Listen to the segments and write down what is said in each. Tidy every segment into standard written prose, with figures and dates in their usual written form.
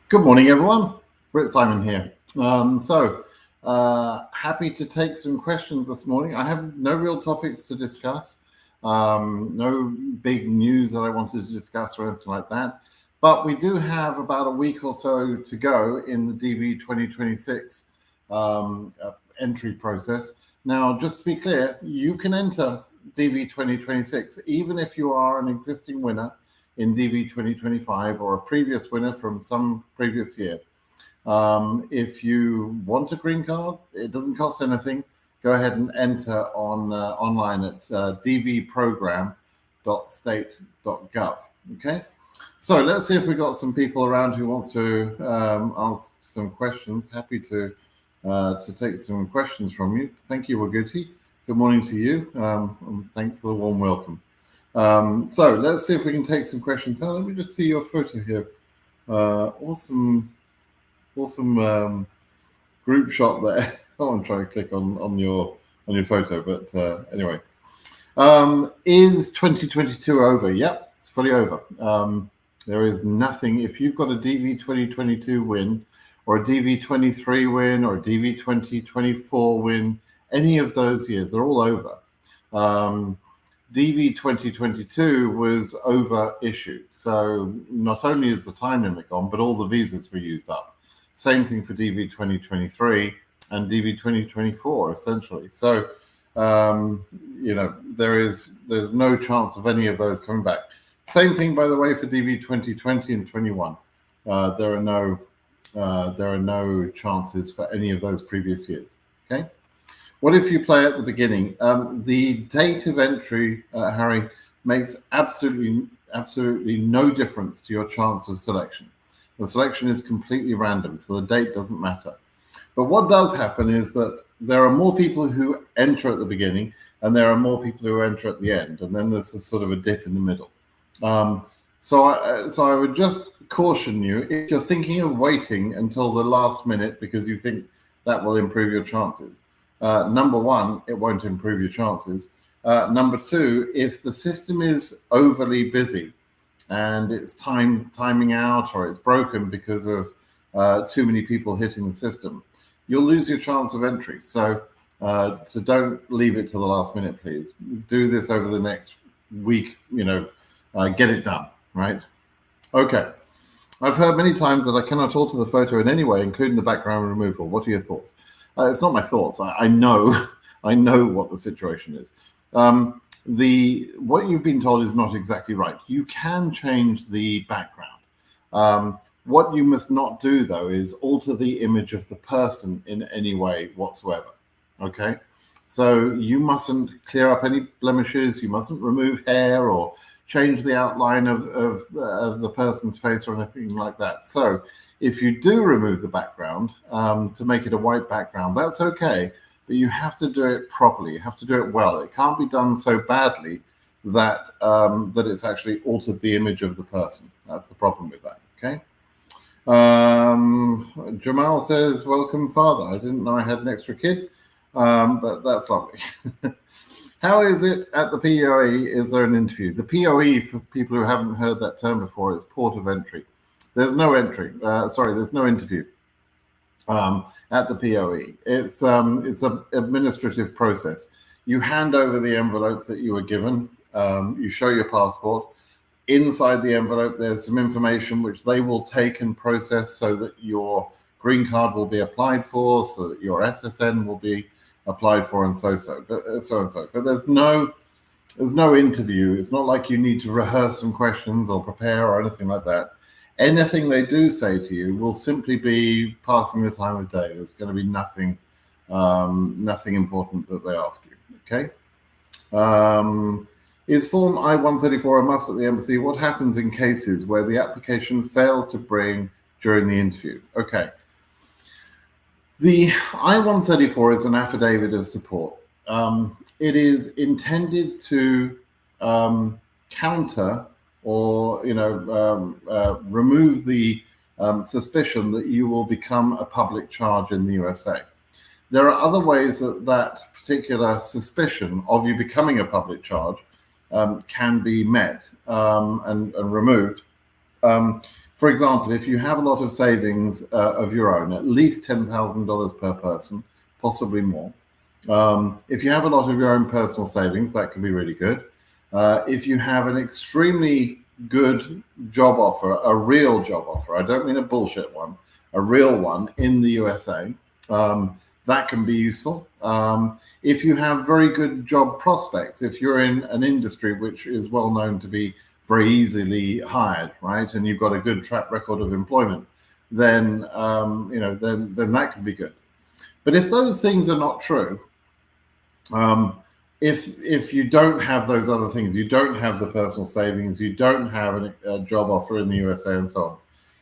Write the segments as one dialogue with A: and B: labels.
A: Good morning, everyone. Britt Simon here. Happy to take some questions this morning. I have no real topics to discuss, no big news that I wanted to discuss or anything like that. But we do have about a week or so to go in the DV 2026 entry process. Now, just to be clear, you can enter DV 2026 even if you are an existing winner in DV 2025 or a previous winner from some previous year. If you want a green card, it doesn't cost anything. Go ahead and enter online at dvprogram.state.gov. Okay, so let's see if we've got some people around who wants to ask some questions. Happy to take some questions from you. Thank you, Waguti. Good morning to you, and thanks for the warm welcome. So let's see if we can take some questions. Now, let me just see your photo here. Awesome group shot there. I want to try to click on your photo, but anyway. Is 2022 over? Yep, it's fully over. There is nothing. If you've got a DV 2022 win, or a DV 23 win, or a DV 2024 win, any of those years, they're all over. DV 2022 was over issued. So not only is the time limit gone, but all the visas were used up. Same thing for DV 2023 and DV 2024, essentially. So, there's no chance of any of those coming back. Same thing, by the way, for DV 2020 and 21. There are no chances for any of those previous years. Okay. What if you play at the beginning? The date of entry, Harry, makes absolutely no difference to your chance of selection. The selection is completely random, so the date doesn't matter. But what does happen is that there are more people who enter at the beginning, and there are more people who enter at the end, and then there's a sort of a dip in the middle. So I would just caution you, if you're thinking of waiting until the last minute because you think that will improve your chances. Number one, it won't improve your chances. Number two, if the system is overly busy and it's timing out or it's broken because of too many people hitting the system, you'll lose your chance of entry. So don't leave it to the last minute, please. Do this over the next week, get it done, right? Okay. I've heard many times that I cannot alter the photo in any way, including the background removal. What are your thoughts? It's not my thoughts. I know what the situation is. What you've been told is not exactly right. You can change the background. What you must not do, though, is alter the image of the person in any way whatsoever. Okay, so you mustn't clear up any blemishes. You mustn't remove hair or change the outline of the person's face or anything like that. So if you do remove the background to make it a white background, that's okay, but you have to do it properly. You have to do it well. It can't be done so badly that that it's actually altered the image of the person. That's the problem with that, okay? Jamal says, welcome, father. I didn't know I had an extra kid, but that's lovely. How is it at the POE? Is there an interview? The POE, for people who haven't heard that term before, is port of entry. There's no entry. There's no interview at the POE. It's an administrative process. You hand over the envelope that you were given. You show your passport. Inside the envelope, there's some information which they will take and process so that your green card will be applied for, so that your SSN will be applied for, and so and so. But there's no interview. It's not like you need to rehearse some questions or prepare or anything like that. Anything they do say to you will simply be passing the time of day. There's going to be nothing important that they ask you. Okay. Is Form I-134 a must at the embassy? What happens in cases where the application fails to bring during the interview? Okay. The I-134 is an affidavit of support. It is intended to counter or remove the suspicion that you will become a public charge in the USA. There are other ways that particular suspicion of you becoming a public charge can be met and removed. For example, if you have a lot of savings of your own, at least $10,000 per person, possibly more. If you have a lot of your own personal savings, that can be really good. If you have an extremely good job offer, a real job offer, I don't mean a bullshit one, a real one in the USA, that can be useful. If you have very good job prospects, if you're in an industry which is well known to be very easily hired, right, and you've got a good track record of employment, then then that could be good. But if those things are not true, if you don't have those other things, you don't have the personal savings, you don't have a job offer in the USA and so on,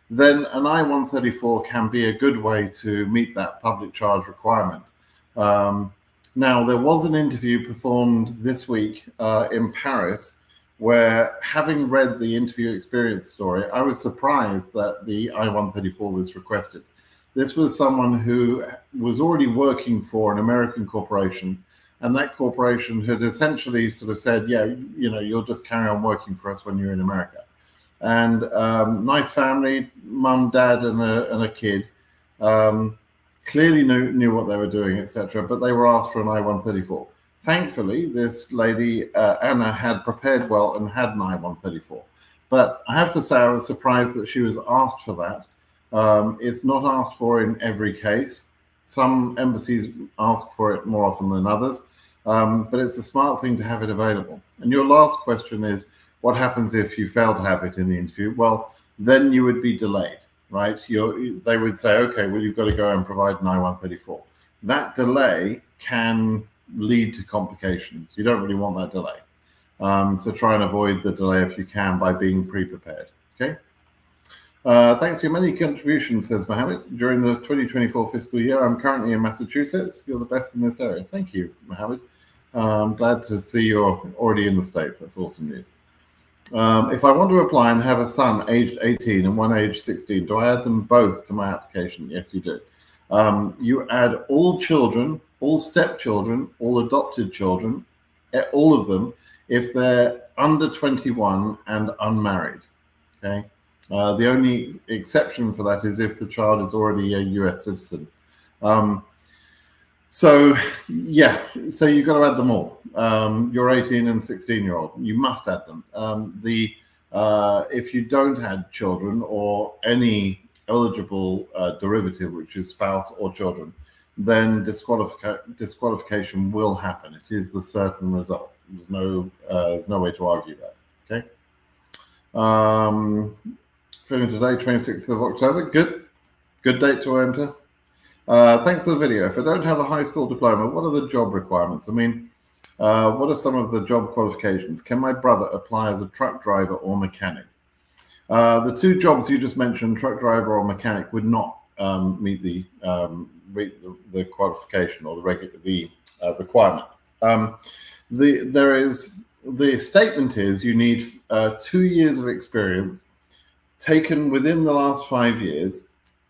A: then an I-134 can be a good way to meet that public charge requirement. Now, there was an interview performed this week in Paris where, having read the interview experience story, I was surprised that the I-134 was requested. This was someone who was already working for an American corporation, and that corporation had essentially sort of said, yeah, you'll just carry on working for us when you're in America. And nice family, mum, dad, and a kid. Clearly knew what they were doing, etc. But they were asked for an I-134. Thankfully, this lady, Anna, had prepared well and had an I-134. But I have to say I was surprised that she was asked for that. It's not asked for in every case. Some embassies ask for it more often than others. But it's a smart thing to have it available. And your last question is, what happens if you fail to have it in the interview? Well, then you would be delayed, right? They would say, okay, well, you've got to go and provide an I-134. That delay can lead to complications. You don't really want that delay. So try and avoid the delay if you can by being pre-prepared, okay? Thanks for your many contributions, says Mohammed. During the 2024 fiscal year, I'm currently in Massachusetts. You're the best in this area. Thank you, Mohammed. I'm glad to see you're already in the States. That's awesome news. If I want to apply and have a son aged 18 and one aged 16, do I add them both to my application? Yes, you do. You add all children, all stepchildren, all adopted children, all of them, if they're under 21 and unmarried, okay? The only exception for that is if the child is already a US citizen. So you've got to add them all. You're 18 and 16-year-old. You must add them. If you don't add children or any eligible derivative, which is spouse or children, then disqualification will happen. It is the certain result. There's no way to argue that. Okay. Filming today, 26th of October. Good date to enter. Thanks for the video. If I don't have a high school diploma, what are the job requirements? I mean, what are some of the job qualifications? Can my brother apply as a truck driver or mechanic? The two jobs you just mentioned, truck driver or mechanic, would not meet the qualification or the requirement. The statement is you need 2 years of experience taken within the last 5 years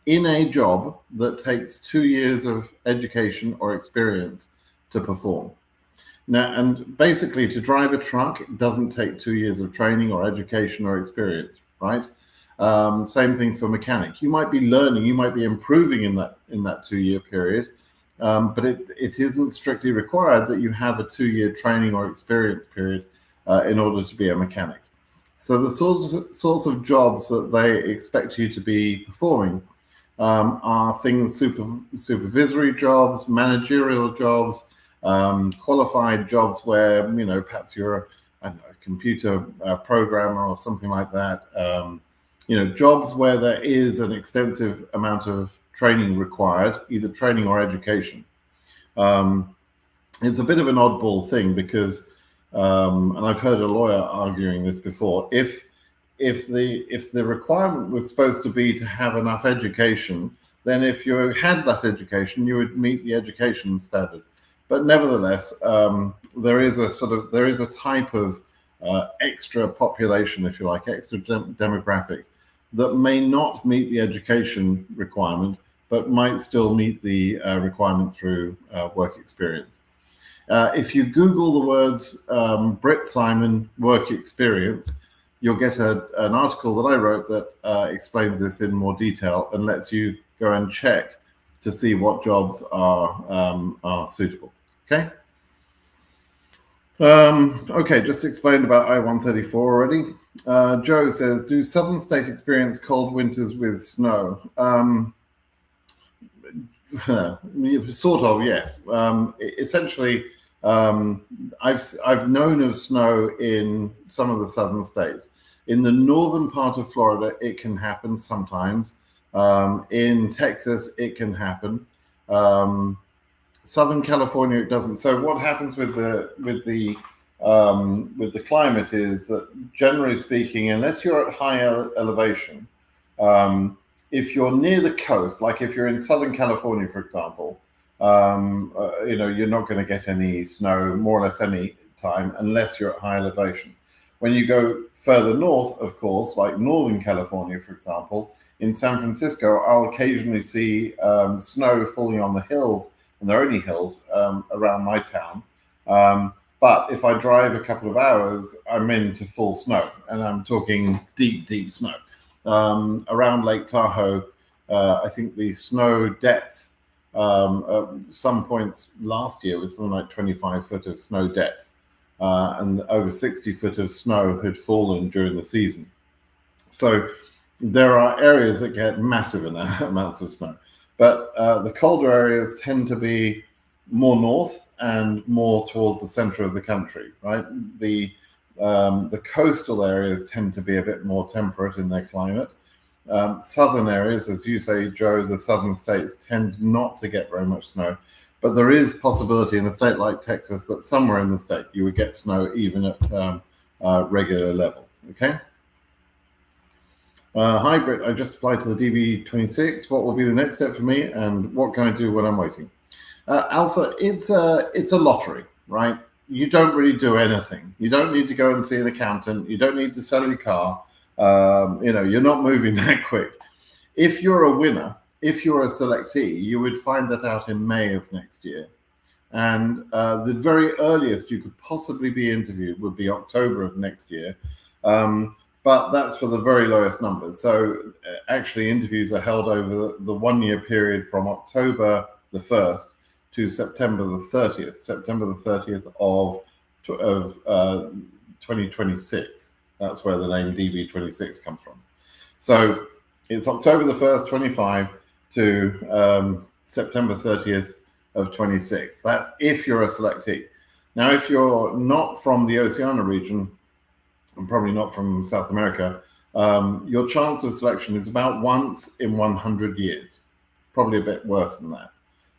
A: in a job that takes 2 years of education or experience to perform. Now, and basically to drive a truck, it doesn't take 2 years of training or education or experience, right? Same thing for mechanic. You might be learning, you might be improving in that 2 year period, but it isn't strictly required that you have a 2 year training or experience period in order to be a mechanic. So the sorts of jobs that they expect you to be performing are things supervisory jobs, managerial jobs, qualified jobs where perhaps you're a computer programmer or something like that. Jobs where there is an extensive amount of training required, either training or education. It's a bit of an oddball thing because, and I've heard a lawyer arguing this before, if the requirement was supposed to be to have enough education, then if you had that education, you would meet the education standard. But nevertheless, there is a type of extra population, if you like, extra demographic that may not meet the education requirement, but might still meet the requirement through work experience. If you Google the words Brit Simon work experience, you'll get an article that I wrote that explains this in more detail and lets you go and check to see what jobs are suitable. Okay. Okay, just explained about I-134 already. Joe says, do southern states experience cold winters with snow? Sort of, yes. Essentially, I've known of snow in some of the southern states. In the northern part of Florida, it can happen sometimes. In Texas, it can happen. Southern California, it doesn't. So what happens with the climate is that, generally speaking, unless you're at high elevation, if you're near the coast, like if you're in Southern California, for example, you're not going to get any snow more or less any time unless you're at high elevation. When you go further north, of course, like Northern California, for example, in San Francisco, I'll occasionally see snow falling on the hills, and there are only hills around my town. But if I drive a couple of hours, I'm into full snow, and I'm talking deep, deep snow. Around Lake Tahoe, I think the snow depth at some points last year was something like 25 foot of snow depth, and over 60 foot of snow had fallen during the season. So there are areas that get massive amounts of snow. But the colder areas tend to be more north and more towards the center of the country, right? The coastal areas tend to be a bit more temperate in their climate. Southern areas, as you say, Joe, the southern states tend not to get very much snow. But there is possibility in a state like Texas that somewhere in the state you would get snow even at regular level, okay? Hi, Britt. I just applied to the DV26. What will be the next step for me, and what can I do when I'm waiting? Alpha, it's a lottery, right? You don't really do anything. You don't need to go and see an accountant. You don't need to sell your car. You're not moving that quick. If you're a winner, if you're a selectee, you would find that out in May of next year. And the very earliest you could possibly be interviewed would be October of next year. But that's for the very lowest numbers. So actually interviews are held over the 1 year period from October the 1st to September the 30th, of 2026. That's where the name DV26 comes from. So it's October the 1st, 25 to September 30th of 26. That's if you're a selectee. Now, if you're not from the Oceania region, and probably not from South America, your chance of selection is about once in 100 years, probably a bit worse than that.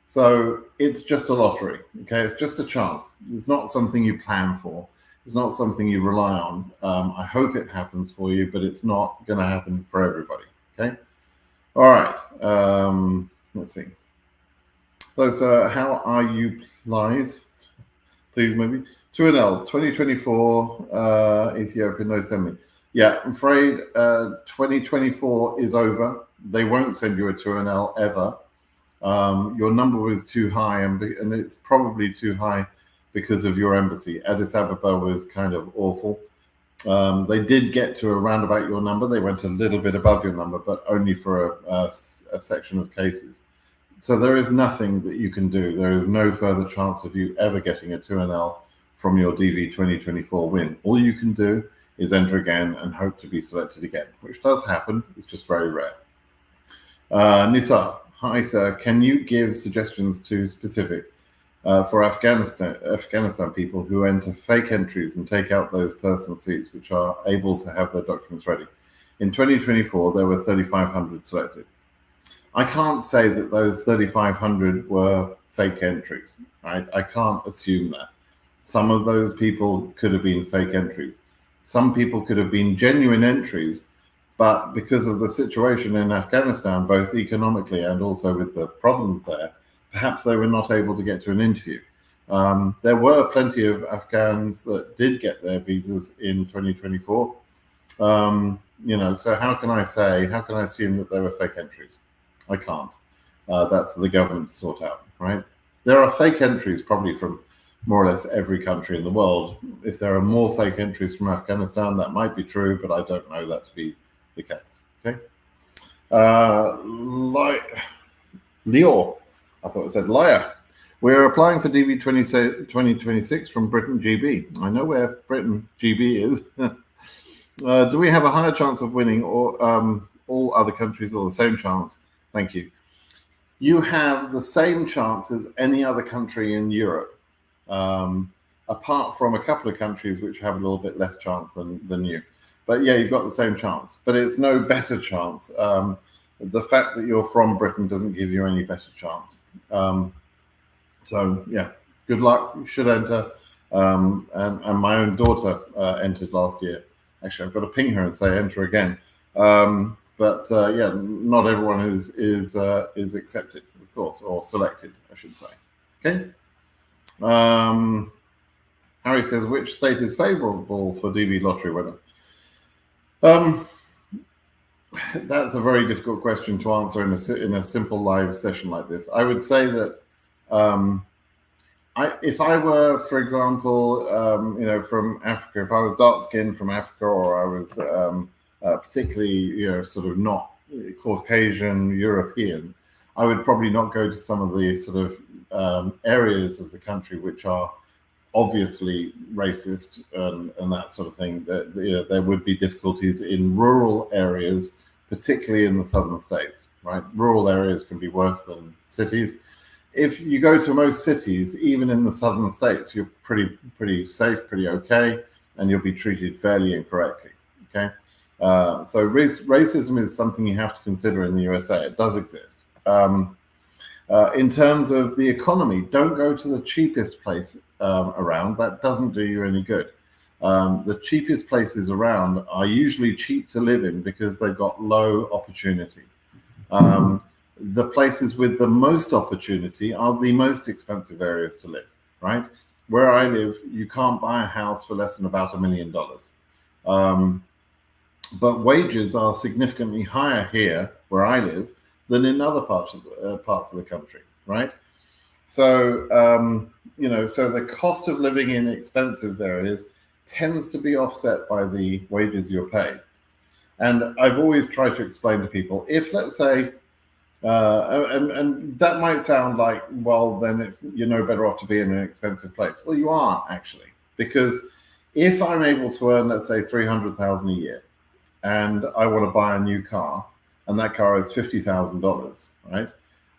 A: So it's just a lottery, okay? It's just a chance. It's not something you plan for. It's not something you rely on. I hope it happens for you, but it's not going to happen for everybody, okay? All right, let's see. So how are you, please, maybe? 2NL, 2024, Ethiopia, no send me. Yeah, I'm afraid 2024 is over. They won't send you a 2NL ever. Your number was too high, and it's probably too high because of your embassy. Addis Ababa was kind of awful. They did get to around about your number. They went a little bit above your number, but only for a section of cases. So there is nothing that you can do. There is no further chance of you ever getting a 2NL from your DV 2024 win. All you can do is enter again and hope to be selected again, which does happen. It's just very rare. Nisa, hi sir, can you give suggestions to specific for Afghanistan people who enter fake entries and take out those personal seats which are able to have their documents ready? In 2024, there were 3,500 selected. I can't say that those 3,500 were fake entries, right? I can't assume that. Some of those people could have been fake entries. Some people could have been genuine entries, but because of the situation in Afghanistan, both economically and also with the problems there, perhaps they were not able to get to an interview. There were plenty of Afghans that did get their visas in 2024. So how can I assume that they were fake entries? I can't. That's the government to sort out, right? There are fake entries probably from more or less every country in the world. If there are more fake entries from Afghanistan, that might be true, but I don't know that to be the case. Okay. Lior, I thought it said liar. We're applying for DV 2026 from Britain GB. I know where Britain GB is. Do we have a higher chance of winning, or all other countries or the same chance? Thank you. You have the same chance as any other country in Europe, apart from a couple of countries which have a little bit less chance than you. But yeah, you've got the same chance, but it's no better chance. The fact that you're from Britain doesn't give you any better chance. So yeah, good luck. You should enter. And my own daughter entered last year. Actually, I've got to ping her and say enter again. But yeah, not everyone is accepted, of course, or selected, I should say. Okay. Harry says, which state is favourable for DV lottery winner? That's a very difficult question to answer in a simple live session like this. I would say that if I were, for example, from Africa, if I was dark-skinned from Africa, or I was particularly, sort of not Caucasian European, I would probably not go to some of the sort of areas of the country which are obviously racist and that sort of thing. That there would be difficulties in rural areas, particularly in the southern states. Right, rural areas can be worse than cities. If you go to most cities, even in the southern states, you're pretty safe, pretty okay, and you'll be treated fairly and correctly. Okay, so racism is something you have to consider in the USA. It does exist. In terms of the economy, don't go to the cheapest place around. That doesn't do you any good. The cheapest places around are usually cheap to live in because they've got low opportunity. The places with the most opportunity are the most expensive areas to live, right? Where I live, you can't buy a house for less than about $1 million. But wages are significantly higher here, where I live, than in other parts of the country, right? So, so the cost of living in expensive areas tends to be offset by the wages you're paid. And I've always tried to explain to people, if, let's say, and that might sound like, well, then you're no better off to be in an expensive place. Well, you aren't actually, because if I'm able to earn, let's say, $300,000 a year, and I want to buy a new car, and that car is $50,000, right?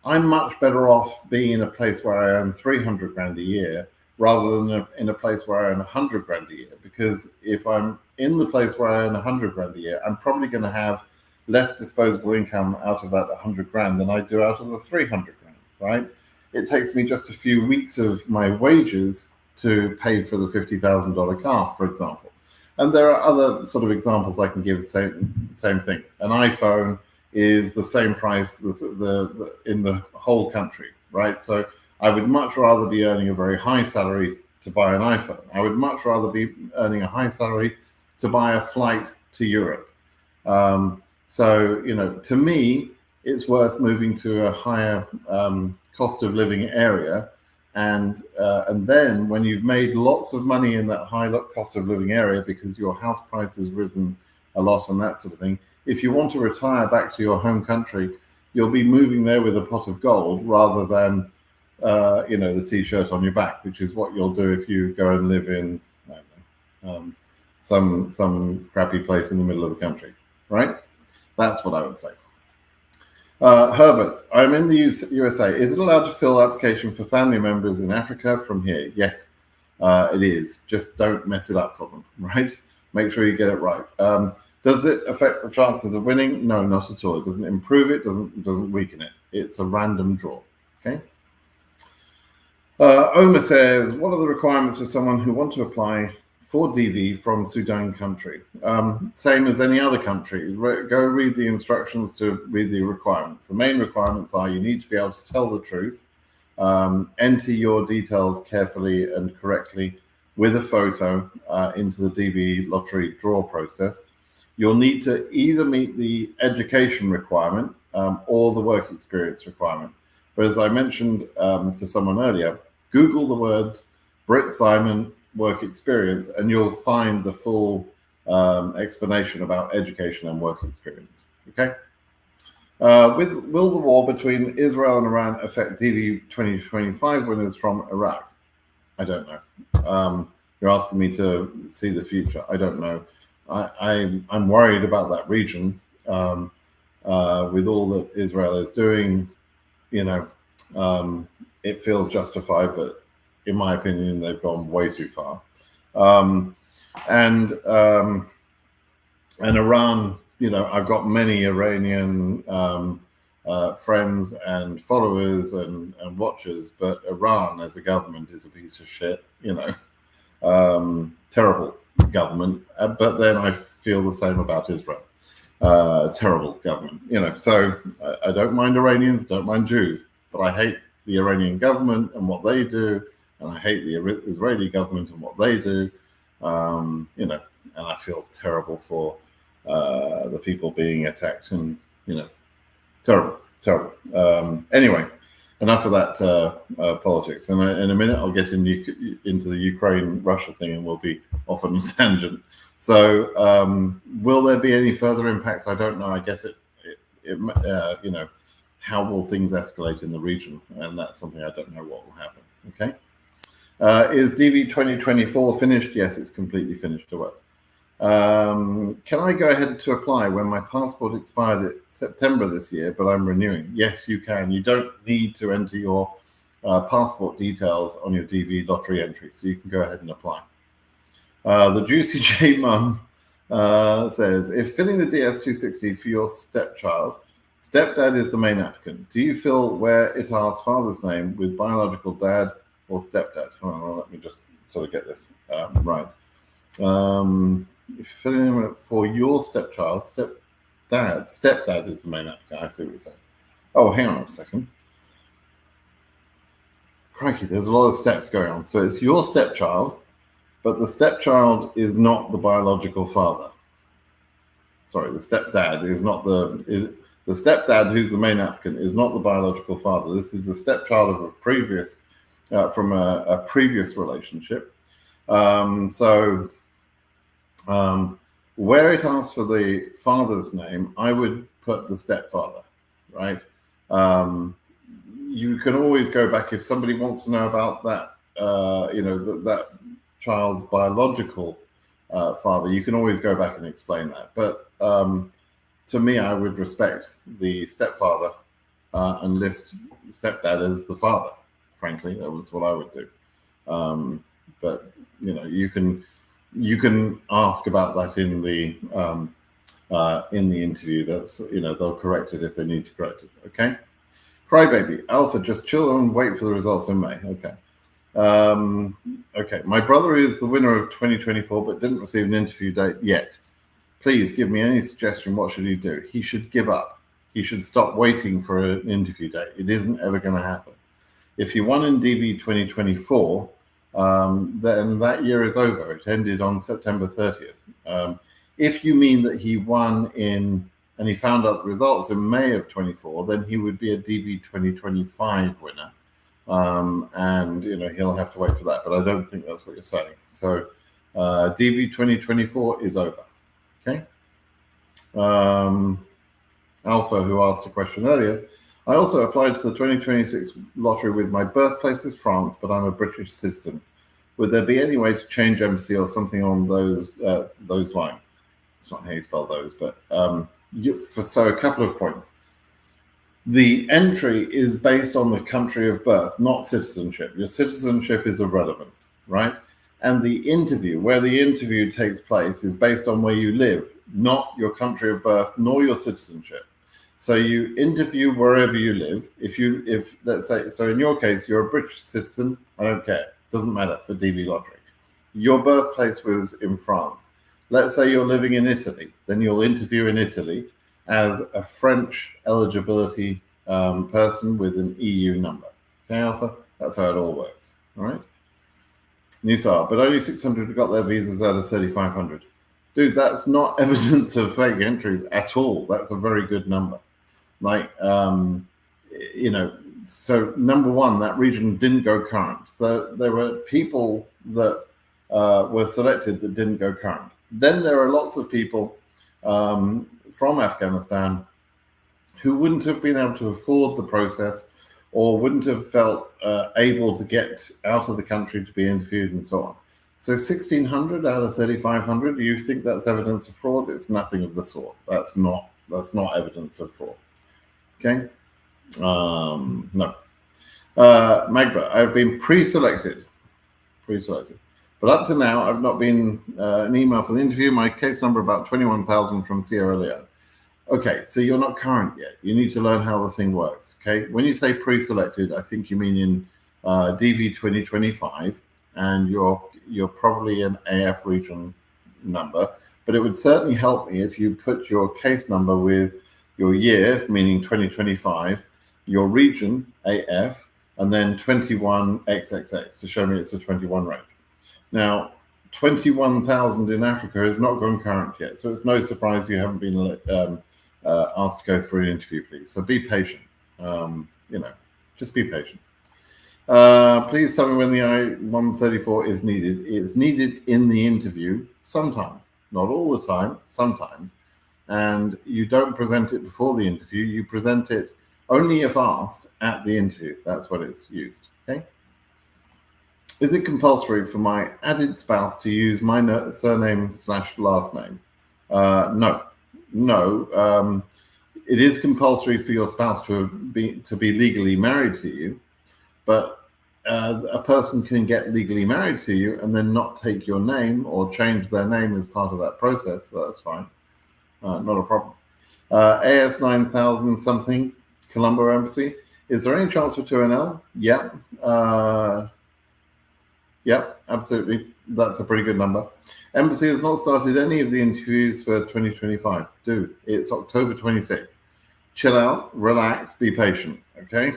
A: I'm much better off being in a place where I earn 300 grand a year rather than in a place where I earn 100 grand a year. Because if I'm in the place where I earn 100 grand a year, I'm probably going to have less disposable income out of that 100 grand than I do out of the 300 grand, right? It takes me just a few weeks of my wages to pay for the $50,000 car, for example. And there are other sort of examples I can give. Same thing. An iPhone is the same price in the whole country, right? So I would much rather be earning a very high salary to buy an iPhone. I would much rather be earning a high salary to buy a flight to Europe. So, to me, it's worth moving to a higher cost of living area. And then when you've made lots of money in that high cost of living area because your house price has risen a lot and that sort of thing, if you want to retire back to your home country, you'll be moving there with a pot of gold rather than, the T-shirt on your back, which is what you'll do if you go and live in, I don't know, some crappy place in the middle of the country, right? That's what I would say. Herbert, I'm in the USA. Is it allowed to fill application for family members in Africa from here? Yes, it is. Just don't mess it up for them, right? Make sure you get it right. Does it affect the chances of winning? No, not at all. It doesn't improve it, doesn't weaken it. It's a random draw, okay? Omar says, what are the requirements for someone who want to apply for DV from Sudan country? Same as any other country. Go read the instructions to read the requirements. The main requirements are you need to be able to tell the truth, enter your details carefully and correctly with a photo into the DV lottery draw process. You'll need to either meet the education requirement or the work experience requirement. But as I mentioned to someone earlier, Google the words Brit Simon, work experience, and you'll find the full explanation about education and work experience. Okay. Will the war between Israel and Iran affect DV 2025 winners from Iraq? I don't know. You're asking me to see the future. I don't know. I'm worried about that region with all that Israel is doing. It feels justified, but in my opinion, they've gone way too far. And Iran, I've got many Iranian friends and followers and watchers, but Iran as a government is a piece of shit, terrible government. But then I feel the same about Israel. Terrible government, so I don't mind Iranians, don't mind Jews, but I hate the Iranian government and what they do, and I hate the Israeli government and what they do, and I feel terrible for the people being attacked, and terrible. Anyway, enough of that politics. And in a minute, I'll get into the Ukraine-Russia thing, and we'll be off on a tangent. So, will there be any further impacts? I don't know. I guess how will things escalate in the region? And that's something I don't know what will happen. Okay. Is DV 2024 finished? Yes, it's completely finished to work. Can I go ahead to apply when my passport expired in September this year, but I'm renewing? Yes, you can. You don't need to enter your passport details on your DV lottery entry, so you can go ahead and apply. The Juicy J Mum says, if filling the DS-260 for your stepchild, stepdad is the main applicant, do you fill where it asks father's name with biological dad or stepdad? Hold on, let me just sort of get this right. If filling in for your stepchild, stepdad is the main applicant. I see what you're saying. Oh, hang on a second. Crikey, there's a lot of steps going on. So it's your stepchild, but the stepchild is not the biological father. Sorry, the stepdad is not the stepdad who's the main applicant is not the biological father. This is the stepchild of a previous from a previous relationship. Where it asks for the father's name, I would put the stepfather, right? You can always go back if somebody wants to know about that, that child's biological father. You can always go back and explain that. But to me, I would respect the stepfather and list stepdad as the father. Frankly, that was what I would do. But you can ask about that in the interview. That's they'll correct it if they need to correct it. Okay. Crybaby Alpha, just chill and wait for the results in May. Okay. Okay. My brother is the winner of 2024, but didn't receive an interview date yet. Please give me any suggestion. What should he do? He should give up. He should stop waiting for an interview date. It isn't ever going to happen. If he won in DV 2024. Then that year is over. It ended on September 30th. If you mean that he won and he found out the results in May of 24, then he would be a DV 2025 winner. And he'll have to wait for that. But I don't think that's what you're saying. So DV 2024 is over. Okay. Alpha, who asked a question earlier, I also applied to the 2026 lottery with my birthplace is France, but I'm a British citizen. Would there be any way to change embassy or something on those lines? It's not how you spell those, but so a couple of points. The entry is based on the country of birth, not citizenship. Your citizenship is irrelevant, right? And the interview, where the interview takes place, is based on where you live, not your country of birth, nor your citizenship. So you interview wherever you live. If let's say, so in your case, you're a British citizen, I don't care. Doesn't matter for DV Lottery. Your birthplace was in France. Let's say you're living in Italy. Then you'll interview in Italy as a French eligibility person with an EU number. Okay, Alpha? That's how it all works. All right? Nusar, but only 600 got their visas out of 3,500. Dude, that's not evidence of fake entries at all. That's a very good number. Like, So number one, that region didn't go current. So there were people that were selected that didn't go current. Then there are lots of people from Afghanistan who wouldn't have been able to afford the process or wouldn't have felt able to get out of the country to be interviewed and so on. So 1,600 out of 3,500, do you think that's evidence of fraud? It's nothing of the sort. That's not evidence of fraud. Okay? No. Magba, I've been pre-selected. But up to now, I've not been an email for the interview. My case number about 21,000 from Sierra Leone. Okay, so you're not current yet. You need to learn how the thing works, okay? When you say pre-selected, I think you mean in DV 2025, and you're probably an AF region number, but it would certainly help me if you put your case number with your year, meaning 2025, your region, AF, and then 21XXX to show me it's a 21 range. Now, 21,000 in Africa has not gone current yet, so it's no surprise you haven't been asked to go for an interview, please. So be patient. Just be patient. Please tell me when the I-134 is needed. It's needed in the interview sometimes, not all the time, sometimes. And you don't present it before the interview. You present it only if asked at the interview. That's what it's used. Okay. Is it compulsory for my added spouse to use my surname / last name? No. It is compulsory for your spouse to be legally married to you, but a person can get legally married to you and then not take your name or change their name as part of that process. So that's fine. Not a problem. AS 9000 something, Colombo Embassy. Is there any chance for 2NL? Yeah. Yep, absolutely. That's a pretty good number. Embassy has not started any of the interviews for 2025. Dude, it's October 26th. Chill out, relax, be patient, okay?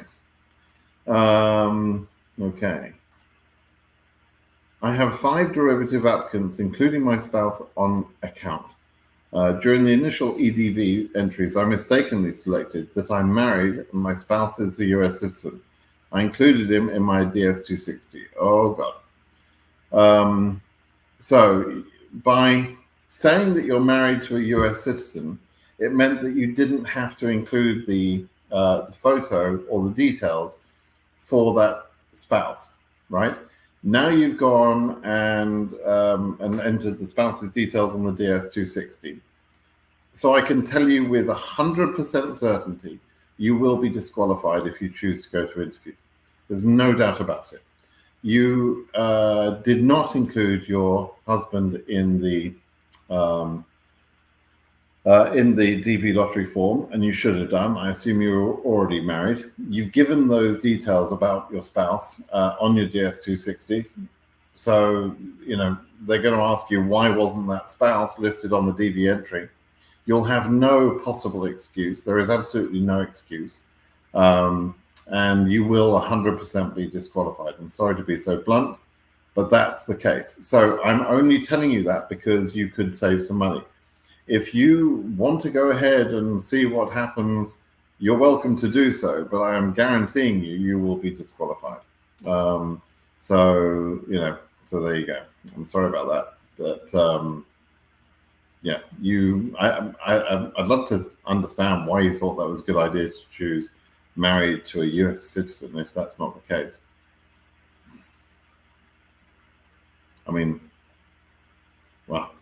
A: Okay. I have 5 derivative applicants, including my spouse, on account. During the initial EDV entries, I mistakenly selected that I'm married and my spouse is a US citizen. I included him in my DS-260. Oh, God. So by saying that you're married to a US citizen, it meant that you didn't have to include the photo or the details for that spouse, right? Now you've gone and entered the spouse's details on the DS-260. So I can tell you with 100% certainty, you will be disqualified if you choose to go to interview. There's no doubt about it. You did not include your husband in the DV lottery form, and you should have done. I assume you were already married. You've given those details about your spouse on your DS-260. So, they're going to ask you, why wasn't that spouse listed on the DV entry? You'll have no possible excuse. There is absolutely no excuse. And you will 100% be disqualified. I'm sorry to be so blunt, but that's the case. So I'm only telling you that because you could save some money. If you want to go ahead and see what happens, you're welcome to do so, but I am guaranteeing you will be disqualified. So there you go. I'm sorry about that, but yeah, I'd love to understand why you thought that was a good idea to choose married to a US citizen if that's not the case. I mean, well,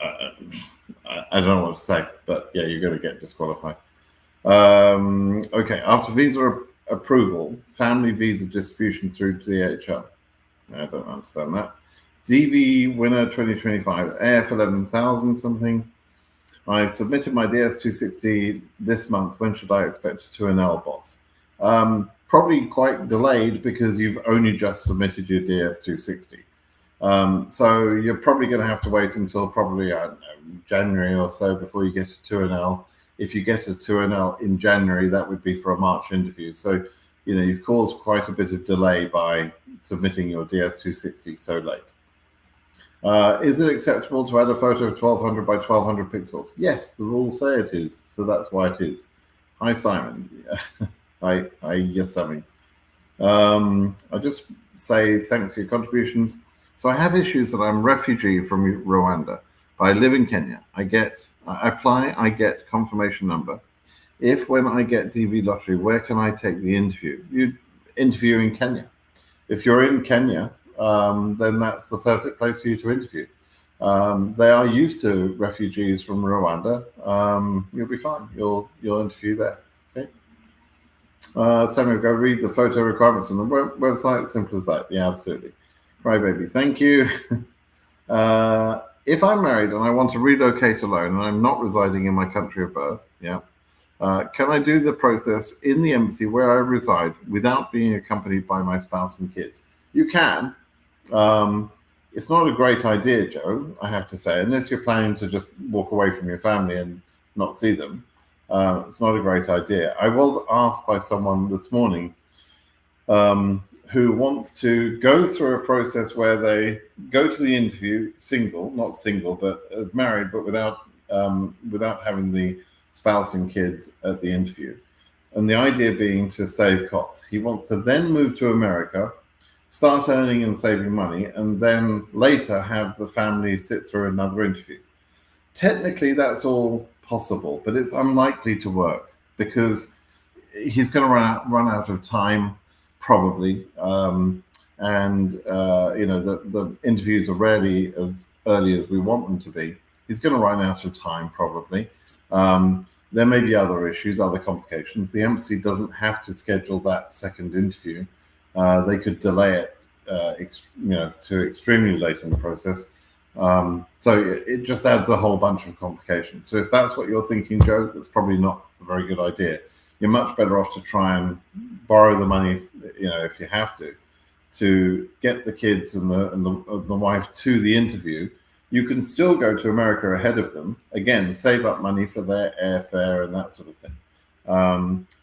A: I don't know what to say, but yeah, you're going to get disqualified. Okay, after visa approval, family visa distribution through DHL. I don't understand that. DV winner 2025, AF 11,000 something. I submitted my DS-260 this month. When should I expect a 2NL, boss? Probably quite delayed because you've only just submitted your DS-260. So you're probably going to have to wait until probably, I don't know, January or so before you get a 2NL. If you get a 2NL in January, that would be for a March interview. So, you've caused quite a bit of delay by submitting your DS-260 so late. Is it acceptable to add a photo of 1200 by 1200 pixels? Yes, the rules say it is, so that's why it is. Hi, Simon. Yes, I mean. I just say thanks for your contributions. So I have issues that I'm refugee from Rwanda, but I live in Kenya. I apply, I get confirmation number. If when I get DV Lottery, where can I take the interview? You interview in Kenya. If you're in Kenya, then that's the perfect place for you to interview. They are used to refugees from Rwanda. You'll be fine. You'll interview there. Okay. Samuel, go read the photo requirements on the website. Simple as that. Yeah, absolutely. Crybaby, thank you. If I'm married and I want to relocate alone and I'm not residing in my country of birth, yeah, can I do the process in the embassy where I reside without being accompanied by my spouse and kids? You can. It's not a great idea, Joe, I have to say, unless you're planning to just walk away from your family and not see them. It's not a great idea. I was asked by someone this morning who wants to go through a process where they go to the interview single, not single, but as married, but without having the spouse and kids at the interview. And the idea being to save costs. He wants to then move to America, start earning and saving money, and then later have the family sit through another interview. Technically, that's all possible, but it's unlikely to work because he's going to run out of time, probably. The interviews are rarely as early as we want them to be. He's going to run out of time, probably. There may be other issues, other complications. The embassy doesn't have to schedule that second interview. They could delay it, to extremely late in the process. So it just adds a whole bunch of complications. So if that's what you're thinking, Joe, that's probably not a very good idea. You're much better off to try and borrow the money, if you have to get the kids and the wife to the interview. You can still go to America ahead of them. Again, save up money for their airfare and that sort of thing.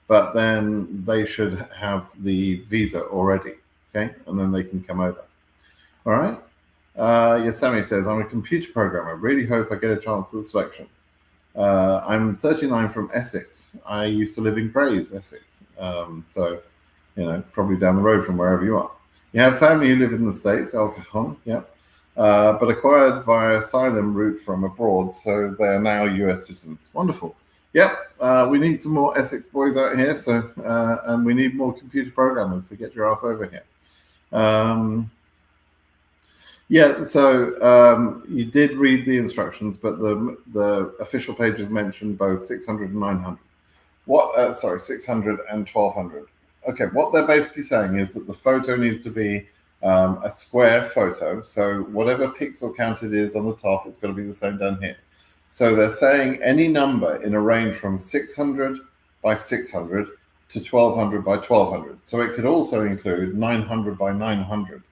A: But then they should have the visa already, okay? And then they can come over. All right? Yes, Sammy says, I'm a computer programmer. Really hope I get a chance at the selection. I'm 39 from Essex. I used to live in Grays, Essex. So, probably down the road from wherever you are. You have family who live in the States, El Cajon, yeah. But acquired via asylum route from abroad, so they are now US citizens. Wonderful. Yep, we need some more Essex boys out here, so and we need more computer programmers to get your ass over here. You did read the instructions, but the official pages mentioned both 600 and 900. 600 and 1200. Okay, what they're basically saying is that the photo needs to be a square photo. So whatever pixel count it is on the top, it's going to be the same down here. So they're saying any number in a range from 600 by 600 to 1200 by 1200. So it could also include 900 by 900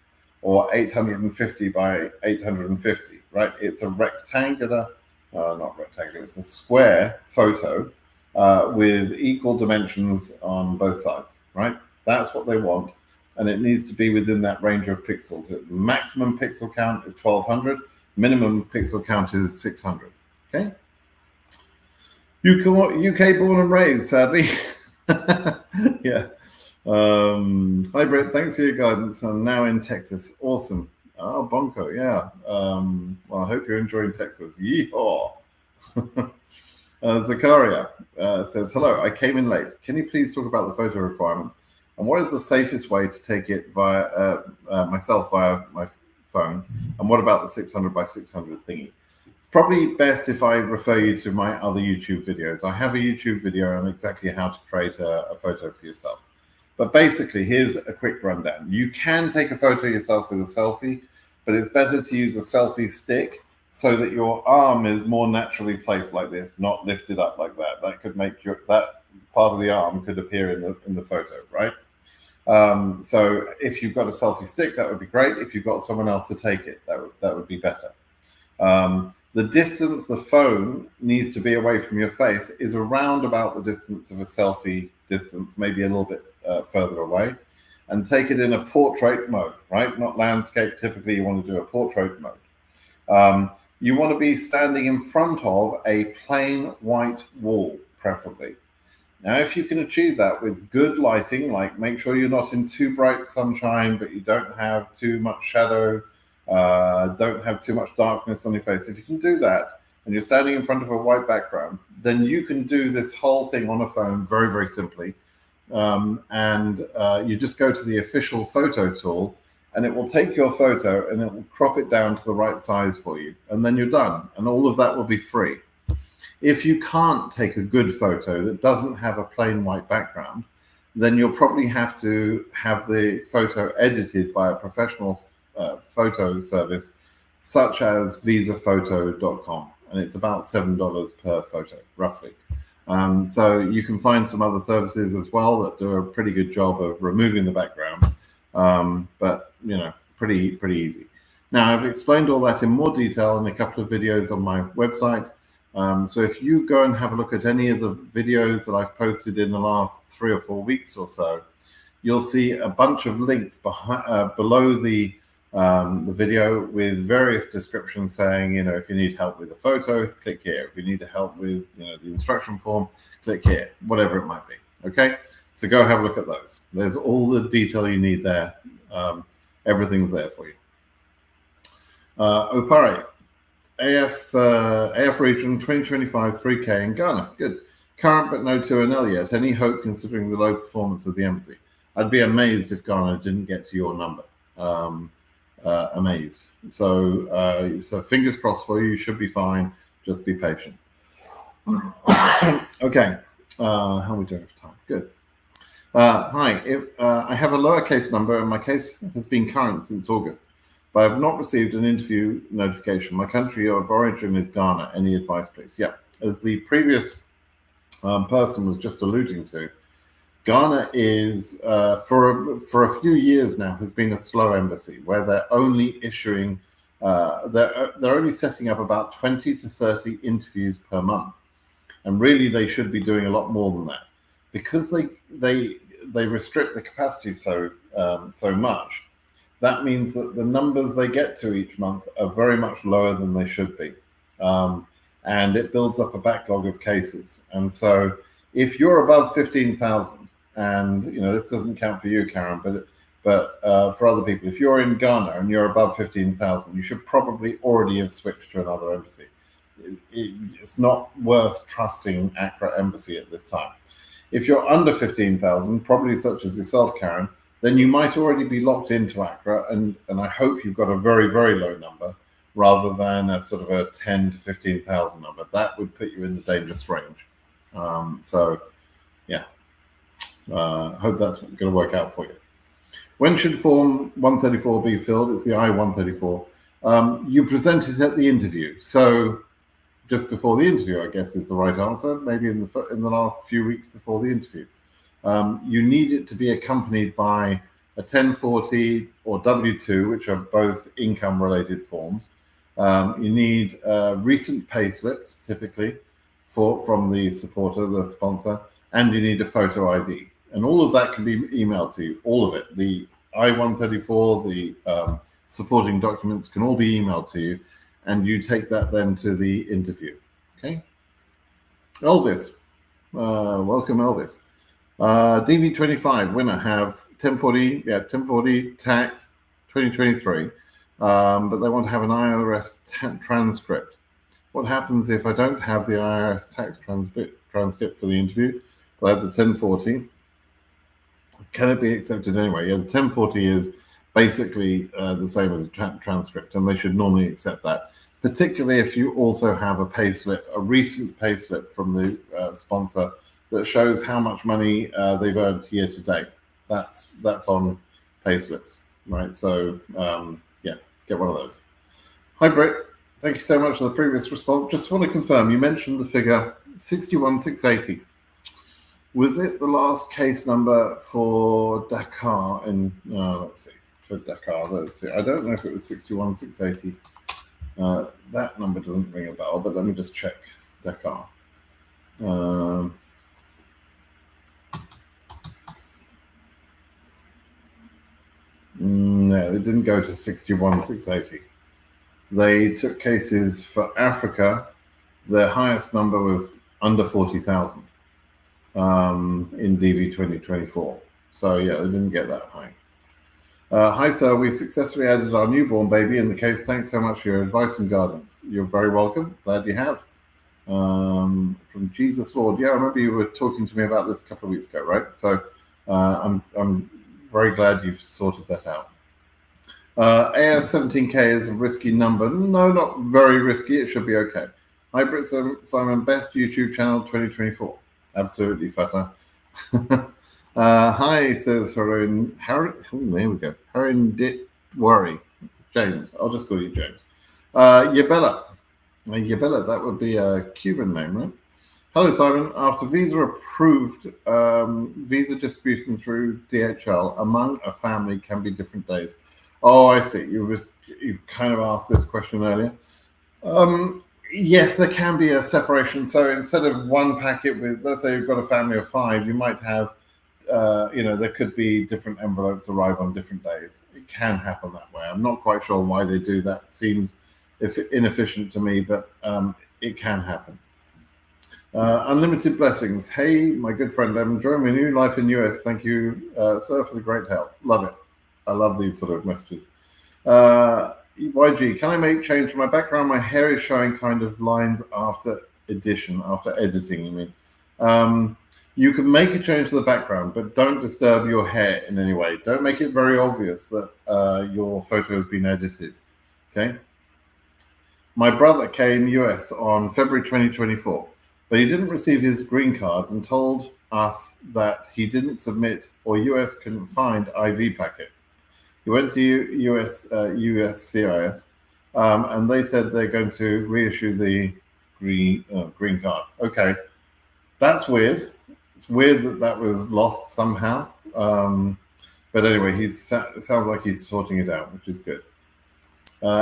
A: or 850 by 850, right? It's a rectangular, not rectangular, it's a square photo with equal dimensions on both sides, right? That's what they want. And it needs to be within that range of pixels. The maximum pixel count is 1200, minimum pixel count is 600, okay? UK born and raised, sadly. Yeah. Hi, Britt, thanks for your guidance. I'm now in Texas. Awesome. Oh, Bonko, yeah. Well, I hope you're enjoying Texas. Yeehaw. Zakaria says, hello, I came in late. Can you please talk about the photo requirements? And what is the safest way to take it via myself via my phone? And what about the 600 by 600 thingy? It's probably best if I refer you to my other YouTube videos. I have a YouTube video on exactly how to create a photo for yourself. But basically, here's a quick rundown. You can take a photo yourself with a selfie, but it's better to use a selfie stick so that your arm is more naturally placed like this, not lifted up like that. That could make that part of the arm could appear in the photo, right? So if you've got a selfie stick, that would be great. If you've got someone else to take it, that would be better. The distance the phone needs to be away from your face is around about the distance of a selfie distance, maybe a little bit further away, and take it in a portrait mode, right? Not landscape. Typically, you want to do a portrait mode. You want to be standing in front of a plain white wall, preferably. Now, if you can achieve that with good lighting, like make sure you're not in too bright sunshine, but you don't have too much shadow, don't have too much darkness on your face. If you can do that, and you're standing in front of a white background, then you can do this whole thing on a phone very, very simply. You just go to the official photo tool, and it will take your photo and it will crop it down to the right size for you. And then you're done. And all of that will be free. If you can't take a good photo that doesn't have a plain white background, then you'll probably have to have the photo edited by a professional photo service, such as visaphoto.com. And it's about $7 per photo, roughly. So you can find some other services as well that do a pretty good job of removing the background, but pretty easy. Now, I've explained all that in more detail in a couple of videos on my website. So if you go and have a look at any of the videos that I've posted in the last 3 or 4 weeks or so, you'll see a bunch of links below the video with various descriptions saying, if you need help with a photo, click here. If you need help with the instruction form, click here, whatever it might be. Okay, so go have a look at those. There's all the detail you need there. Everything's there for you. Opare, AF region 2025 3K in Ghana. Good. Current but no 2NL yet. Any hope considering the low performance of the embassy? I'd be amazed if Ghana didn't get to your number. Amazed. So fingers crossed for you. You should be fine. Just be patient. Okay. How are we doing for time? Good. Hi. I have a lowercase number and my case has been current since August, but I have not received an interview notification. My country of origin is Ghana. Any advice, please? Yeah. As the previous person was just alluding to, Ghana is, for a few years now, has been a slow embassy where they're only issuing, they're only setting up about 20 to 30 interviews per month. And really, they should be doing a lot more than that. Because they restrict the capacity so much, that means that the numbers they get to each month are very much lower than they should be. And it builds up a backlog of cases. And so if you're above 15,000, and this doesn't count for you, Karen, but for other people, if you're in Ghana and you're above 15,000, you should probably already have switched to another embassy. It's not worth trusting Accra Embassy at this time. If you're under 15,000, probably such as yourself, Karen, then you might already be locked into Accra, and I hope you've got a very, very low number rather than a sort of a 10 to 15,000 number. That would put you in the dangerous range. Yeah. Hope that's going to work out for you. When should Form 134 be filled? It's the I-134. You present it at the interview. So just before the interview, I guess, is the right answer. Maybe in the last few weeks before the interview. You need it to be accompanied by a 1040 or W-2, which are both income-related forms. You need recent pay slips, typically, from the supporter, the sponsor, and you need a photo ID. And all of that can be emailed to you, all of it. The I-134, the supporting documents can all be emailed to you, and you take that then to the interview. Okay? Elvis. Welcome, Elvis. DV25 winner have 1040 tax 2023, but they want to have an IRS transcript. What happens if I don't have the IRS tax transcript for the interview, but I have the 1040? Can it be accepted anyway? Yeah, the 1040 is basically the same as a transcript, and they should normally accept that, particularly if you also have a payslip, a recent payslip from the sponsor that shows how much money they've earned year to date. That's on payslips, right? So yeah, get one of those. Hi, Britt. Thank you so much for the previous response. Just want to confirm, you mentioned the figure 61680. Was it the last case number for Dakar? And let's see, for Dakar, let's see. I don't know if it was 61680. That number doesn't ring a bell, but let me just check Dakar. No, it didn't go to 61680. They took cases for Africa. Their highest number was under 40,000. in DV 2024. So yeah, they didn't get that high. Hi sir, we successfully added our newborn baby in the case. Thanks so much for your advice and guidance. You're very welcome. Glad you have. From Jesus Lord. Yeah, I remember you were talking to me about this a couple of weeks ago, right? So I'm very glad you've sorted that out. AS17K is a risky number. No, not very risky. It should be okay. Hybrid Simon, best YouTube channel 2024. Absolutely, Fatah. Hi, says Harin. Oh, there we go. Harin Dit Worry. James. I'll just call you James. Yabella. Yabella, that would be a Cuban name, right? Hello, Simon. After visa approved, visa distribution through DHL among a family can be different days. Oh, I see. You kind of asked this question earlier. Yes, there can be a separation. So instead of one packet with, let's say you've got a family of 5, you might have, there could be different envelopes arrive on different days. It can happen that way. I'm not quite sure why they do that. It seems inefficient to me, but it can happen. Unlimited blessings. Hey, my good friend, I'm enjoying my new life in US. Thank you, sir, for the great help. Love it. I love these sort of messages. YG, can I make change to my background? My hair is showing kind of lines after editing, you mean. You can make a change to the background, but don't disturb your hair in any way. Don't make it very obvious that your photo has been edited, okay? My brother came US on February 2024, but he didn't receive his green card and told us that he didn't submit or US couldn't find IV packet. He went to USCIS, and they said they're going to reissue the green card. Okay, that's weird. It's weird that was lost somehow. But anyway, it sounds like he's sorting it out, which is good.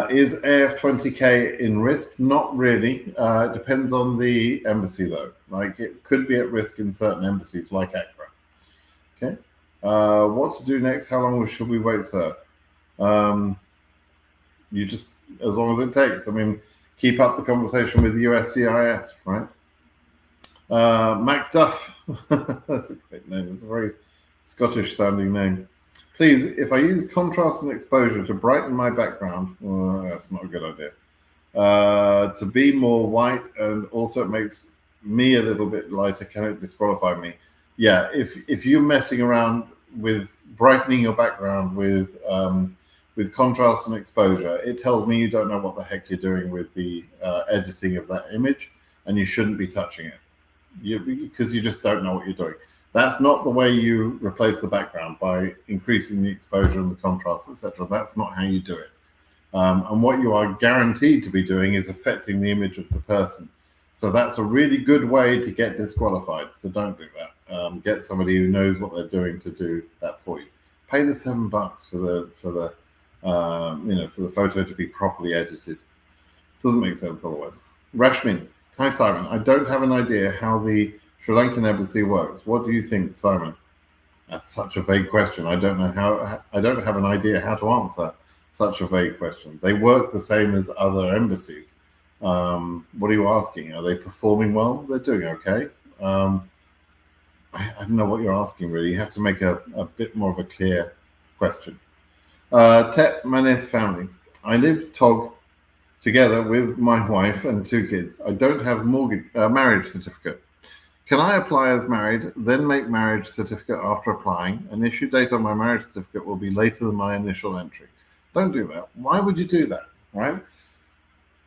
A: Is AF20K in risk? Not really. It depends on the embassy, though. Like, it could be at risk in certain embassies, like Accra. Okay. What to do next? How long should we wait, sir? You just, as long as it takes. I mean, keep up the conversation with USCIS, right? Macduff. That's a great name. It's a very Scottish sounding name. Please, if I use contrast and exposure to brighten my background, that's not a good idea. To be more white, and also it makes me a little bit lighter, can it disqualify me? Yeah, if you're messing around with brightening your background with contrast and exposure, it tells me you don't know what the heck you're doing with the editing of that image, and you shouldn't be touching it because you just don't know what you're doing. That's not the way you replace the background, by increasing the exposure and the contrast, etc. That's not how you do it. And what you are guaranteed to be doing is affecting the image of the person. So that's a really good way to get disqualified. So don't do that. Get somebody who knows what they're doing to do that for you. Pay the $7 for the photo to be properly edited. Doesn't make sense otherwise. Rashmin, hi Simon. I don't have an idea how the Sri Lankan embassy works. What do you think, Simon? That's such a vague question. I don't have an idea how to answer such a vague question. They work the same as other embassies. What are you asking? Are they performing well? They're doing okay. I don't know what you're asking, really. You have to make a bit more of a clear question. Tep Maneth family. I live together with my wife and 2 kids. I don't have marriage certificate. Can I apply as married, then make marriage certificate after applying? An issue date on my marriage certificate will be later than my initial entry. Don't do that. Why would you do that, right?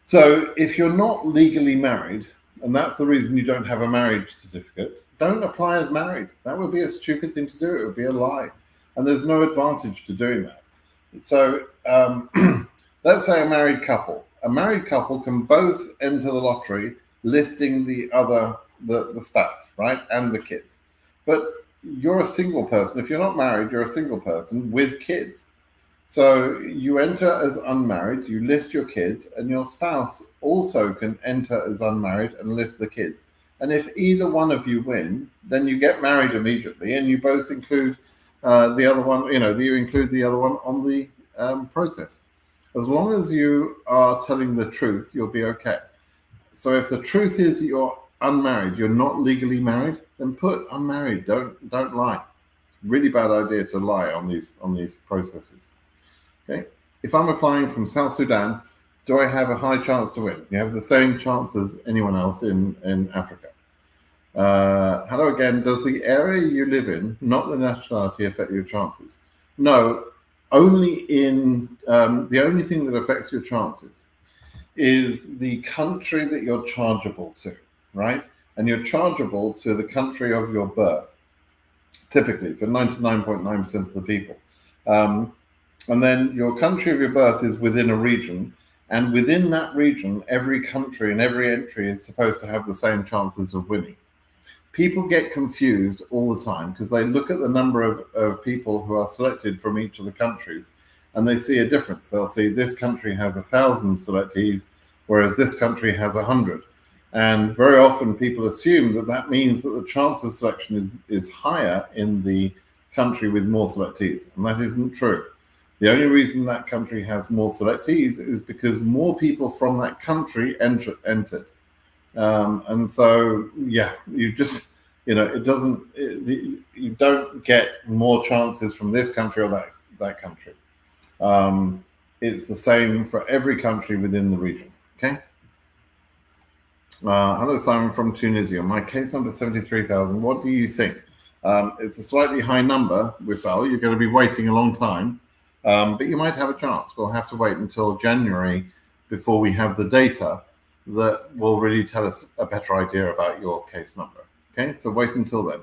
A: So if you're not legally married, and that's the reason you don't have a marriage certificate, don't apply as married. That would be a stupid thing to do. It would be a lie. And there's no advantage to doing that. So let's say a married couple. A married couple can both enter the lottery listing the spouse, right, and the kids. But you're a single person. If you're not married, you're a single person with kids. So you enter as unmarried, you list your kids, and your spouse also can enter as unmarried and list the kids. And if either one of you win, then you get married immediately, and you both include the other one. You include the other one on the process. As long as you are telling the truth, you'll be okay. So if the truth is you're unmarried, you're not legally married, then put unmarried. Don't lie. Really bad idea to lie on these processes. Okay. If I'm applying from South Sudan, do I have a high chance to win? You have the same chance as anyone else in Africa. Hello again. Does the area you live in, not the nationality, affect your chances? No, only in the only thing that affects your chances is the country that you're chargeable to, right? And you're chargeable to the country of your birth, typically for 99.9% of the people. And then your country of your birth is within a region, and within that region, every country and every entry is supposed to have the same chances of winning. People get confused all the time because they look at the number of people who are selected from each of the countries and they see a difference. They'll see this country has 1,000 selectees, whereas this country has 100. And very often people assume that that means that the chance of selection is higher in the country with more selectees, and that isn't true. The only reason that country has more selectees is because more people from that country entered. And so, yeah, you just, you don't get more chances from this country or that country. It's the same for every country within the region. Okay. Hello, Simon from Tunisia. My case number 73,000. What do you think? It's a slightly high number, Wissal. You're going to be waiting a long time, but you might have a chance. We'll have to wait until January before we have the data that will really tell us a better idea about your case number. Okay, so wait until then.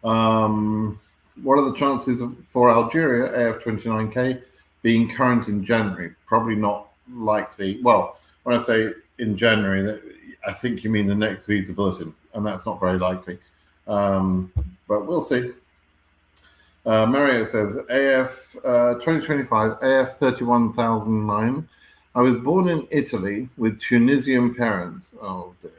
A: What are the chances for Algeria, AF29K, being current in January? Probably not likely. Well, when I say in January, I think you mean the next visa bulletin, and that's not very likely. But we'll see. Mario says, AF 2025, AF 31,009. I was born in Italy with Tunisian parents. Oh dear.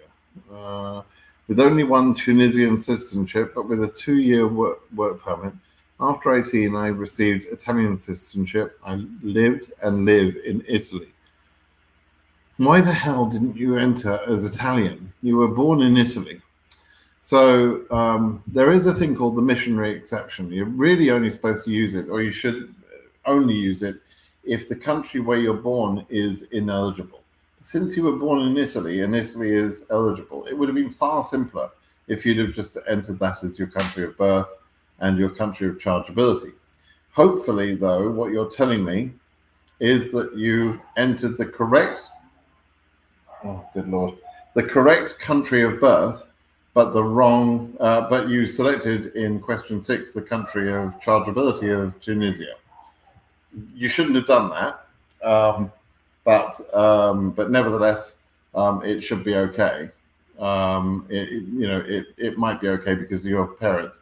A: With only one Tunisian citizenship, but with a 2-year work permit. After 18, I received Italian citizenship. I lived and live in Italy. Why the hell didn't you enter as Italian? You were born in Italy. So there is a thing called the missionary exception. You're really only supposed to use it, or you should only use it, if the country where you're born is ineligible. Since you were born in Italy and Italy is eligible, it would have been far simpler if you'd have just entered that as your country of birth and your country of chargeability. Hopefully, though, what you're telling me is that you entered the correct, oh, good Lord, the correct country of birth, but the wrong, but you selected in question 6 the country of chargeability of Tunisia. You shouldn't have done that, but nevertheless, it should be okay. It might be okay because of your parents.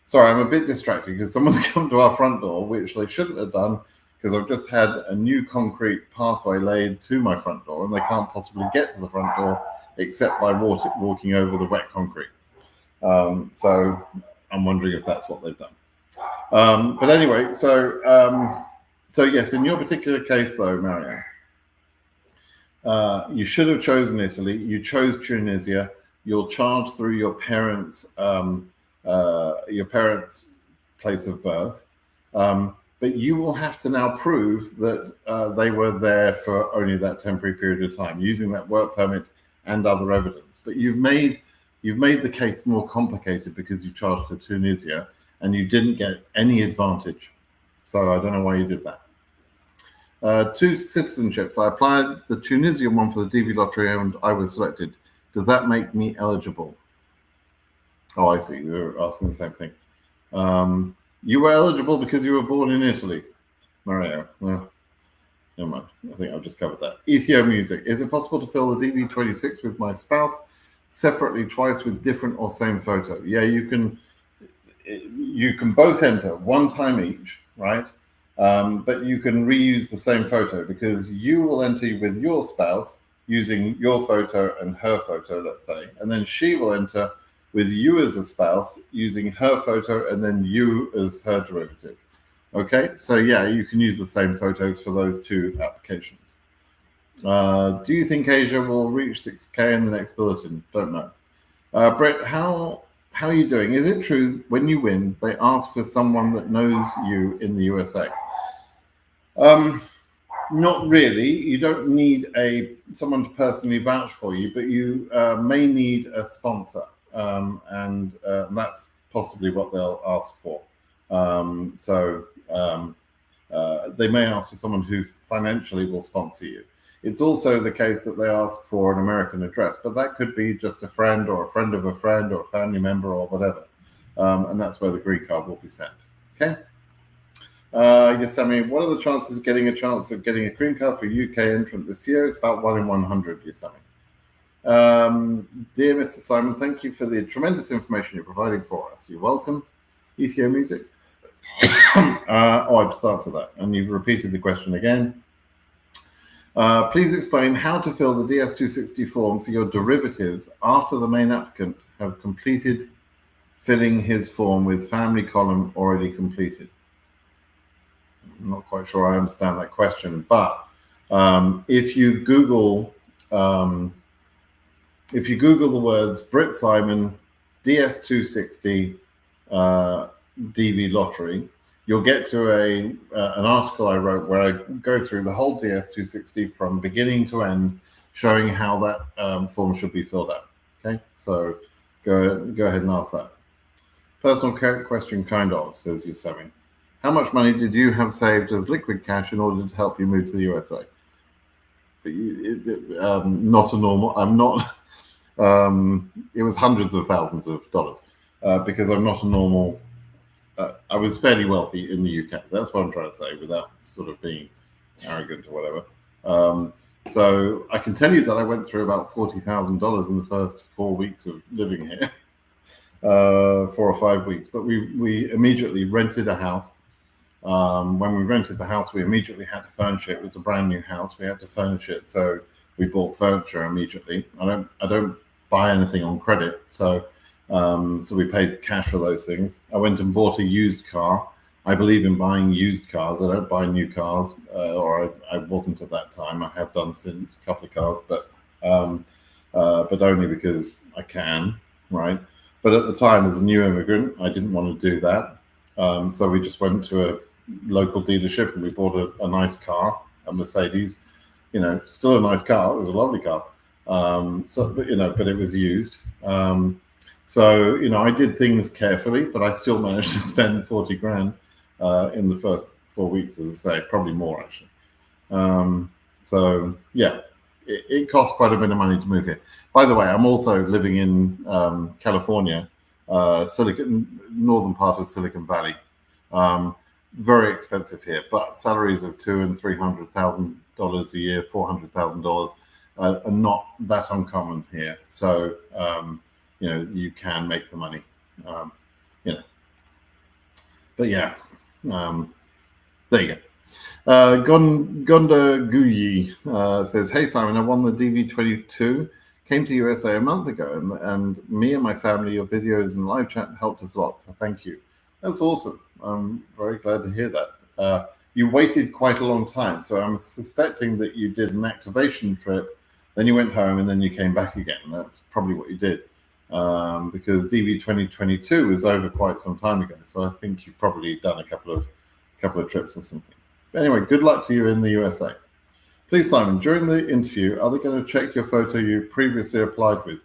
A: Sorry, I'm a bit distracted because someone's come to our front door, which they shouldn't have done, because I've just had a new concrete pathway laid to my front door, and they can't possibly get to the front door except by walking over the wet concrete. So I'm wondering if that's what they've done. But anyway, so yes, in your particular case, though, Mario, you should have chosen Italy. You chose Tunisia. You'll charge through your parents' place of birth, but you will have to now prove that they were there for only that temporary period of time, using that work permit and other evidence. But you've made the case more complicated because you charged to Tunisia and you didn't get any advantage. So I don't know why you did that. 2 citizenships. I applied the Tunisian one for the DV lottery and I was selected. Does that make me eligible? Oh, I see. We were asking the same thing. You were eligible because you were born in Italy, Mario. Well, never mind. I think I've just covered that. Ethio Music. Is it possible to fill the DV26 with my spouse separately twice with different or same photo? Yeah, you can. You can both enter one time each, right? But you can reuse the same photo because you will enter with your spouse using your photo and her photo, let's say, and then she will enter with you as a spouse using her photo and then you as her derivative. Okay, so yeah, you can use the same photos for those 2 applications. Do you think Asia will reach 6K in the next bulletin? Don't know. Brett, how are you doing? Is it true when you win, they ask for someone that knows you in the USA? Not really. You don't need someone to personally vouch for you, but you may need a sponsor, and that's possibly what they'll ask for. They may ask for someone who financially will sponsor you. It's also the case that they ask for an American address, but that could be just a friend or a friend of a friend or a family member or whatever, and that's where the green card will be sent. Okay. Yes, I mean, what are the chances of getting a green card for UK entrant this year? It's about 1 in 100, yes, I mean. Dear Mr. Simon, thank you for the tremendous information you're providing for us. You're welcome. Ethio music. I just answered that, and you've repeated the question again. Please explain how to fill the DS-260 form for your derivatives after the main applicant have completed filling his form with family column already completed. I'm not quite sure I understand that question, but if you Google the words Brit Simon DS-260 DV Lottery, you'll get to an article I wrote where I go through the whole DS-260 from beginning to end, showing how that form should be filled out. Okay, so go ahead and ask that. Personal question, kind of, says Yosemite. How much money did you have saved as liquid cash in order to help you move to the USA? Not a normal. I'm not. It was hundreds of thousands of dollars because I'm not a normal. I was fairly wealthy in the UK. That's what I'm trying to say without sort of being arrogant or whatever. So I can tell you that I went through about $40,000 in the first 4 weeks of living here, 4 or 5 weeks. But we immediately rented a house. When we rented the house, we immediately had to furnish it. It was a brand new house. We had to furnish it, so we bought furniture immediately. I don't buy anything on credit, so we paid cash for those things. I went and bought a used car. I believe in buying used cars. I don't buy new cars, or I wasn't at that time. I have done since a couple of cars, but only because I can, right? But at the time, as a new immigrant, I didn't want to do that. So we just went to a local dealership and we bought a nice car, a Mercedes. Still a nice car. It was a lovely car. But it was used. I did things carefully, but I still managed to spend 40 grand in the first 4 weeks, as I say, probably more actually. It cost quite a bit of money to move here. By the way, I'm also living in California, northern part of Silicon Valley. Very expensive here, but salaries of $200,000 and $300,000 a year, $400,000 are not that uncommon here. So you can make the money. But yeah, there you go. Gonda Guyi says, "Hey Simon, I won the DV22. Came to USA a month ago, and me and my family, your videos and live chat helped us a lot. So thank you." That's awesome. I'm very glad to hear that. You waited quite a long time, so I'm suspecting that you did an activation trip, then you went home, and then you came back again. That's probably what you did, because DV 2022 is over quite some time ago. So I think you've probably done a couple of trips or something. But anyway, good luck to you in the USA. Please, Simon, during the interview, are they going to check your photo you previously applied with?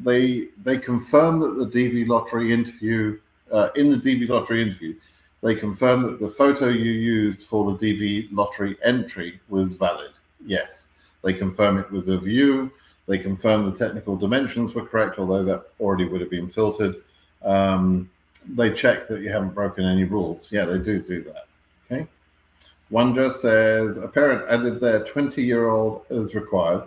A: They confirm that the DV Lottery interview, in the DV Lottery interview, they confirm that the photo you used for the DV Lottery entry was valid. Yes. They confirm it was of you. They confirm the technical dimensions were correct, although that already would have been filtered. They check that you haven't broken any rules. Yeah, they do that. Okay. Wonder says, a parent added their 20-year-old as required.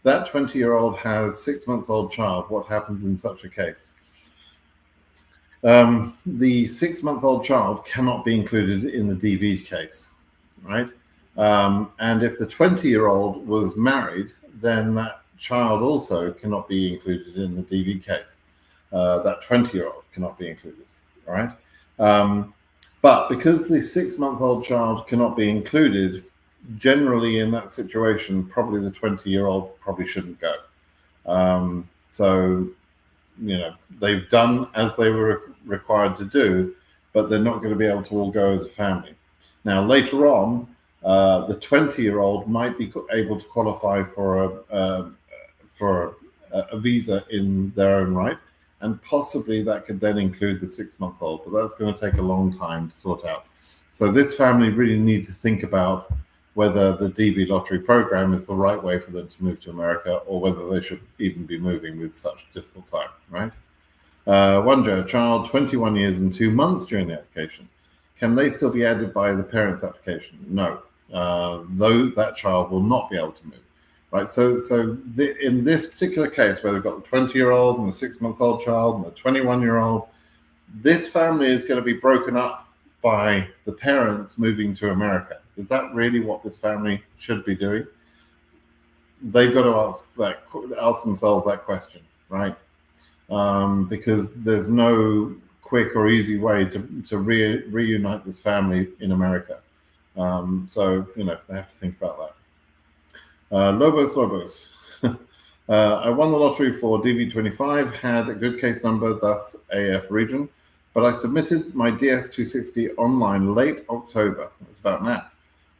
A: That 20-year-old has 6-month-old child. What happens in such a case? The 6-month-old child cannot be included in the DV case, right? And if the 20-year-old was married, then that child also cannot be included in the DV case. That 20-year-old cannot be included, all right? But because the 6-month-old child cannot be included, generally in that situation, probably the 20-year-old probably shouldn't go. So, they've done as they were required to do, but they're not going to be able to all go as a family. Now, later on, the 20-year-old might be able to qualify for a visa in their own right, and possibly that could then include the 6-month-old, but that's going to take a long time to sort out. So this family really need to think about whether the DV lottery program is the right way for them to move to America, or whether they should even be moving with such a difficult time, right? Wonder, child 21 years and 2 months during the application. Can they still be added by the parents' application? No, though that child will not be able to move, right? So in this particular case, where they've got the 20-year-old and the 6-month-old child and the 21-year-old, this family is going to be broken up by the parents moving to America. Is that really what this family should be doing? They've got to ask themselves that question, right? Because there's no quick or easy way to reunite this family in America. So, they have to think about that. Lobos. I won the lottery for DV25, had a good case number, thus AF region, but I submitted my DS260 online late October. That's about now.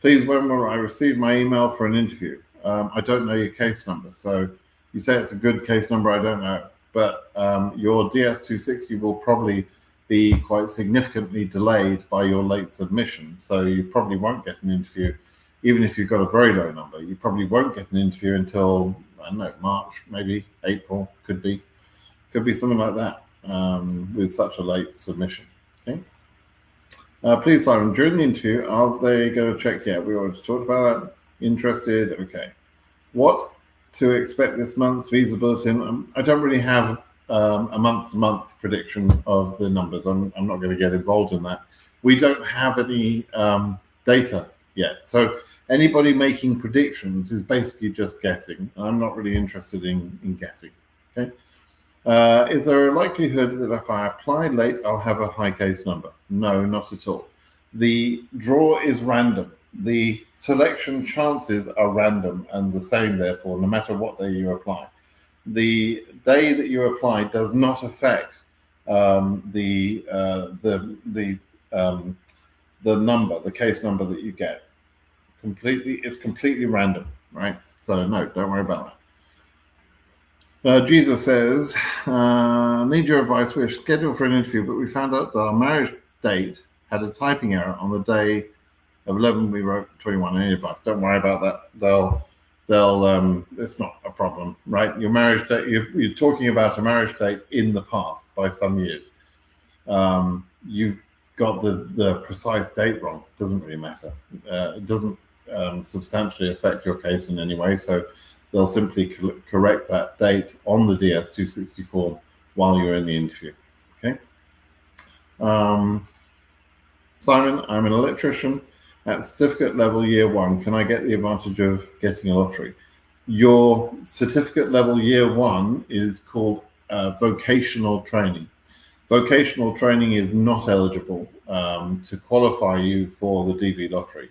A: Please, when will I receive my email for an interview? I don't know your case number. So you say it's a good case number, I don't know. But your DS260 will probably be quite significantly delayed by your late submission. So you probably won't get an interview, even if you've got a very low number. You probably won't get an interview until, I don't know, March, maybe April, could be something like that, with such a late submission. Okay. Please, Simon, during the interview, are they going to check? Yeah, we already talked about that. Interested? Okay. What to expect this month? Visa bulletin. I don't really have a month-to-month prediction of the numbers. I'm not going to get involved in that. We don't have any data yet. So anybody making predictions is basically just guessing. I'm not really interested in guessing. Okay. Is there a likelihood that if I apply late, I'll have a high case number? No, not at all. The draw is random. The selection chances are random and the same, therefore, no matter what day you apply. The day that you apply does not affect the number, the case number that you get. It's completely random, right? So no, don't worry about that. Jesus says, need your advice. We're scheduled for an interview, but we found out that our marriage date had a typing error on the day of 11. We wrote 21. Any advice? Don't worry about that. They'll it's not a problem, right? Your marriage date, you're talking about a marriage date in the past by some years. You've got the precise date wrong. It doesn't really matter. It doesn't substantially affect your case in any way. So they'll simply correct that date on the DS260 form while you're in the interview. Okay. Simon, I'm an electrician at certificate level year 1. Can I get the advantage of getting a lottery? Your certificate level year 1 is called vocational training. Vocational training is not eligible to qualify you for the DV lottery.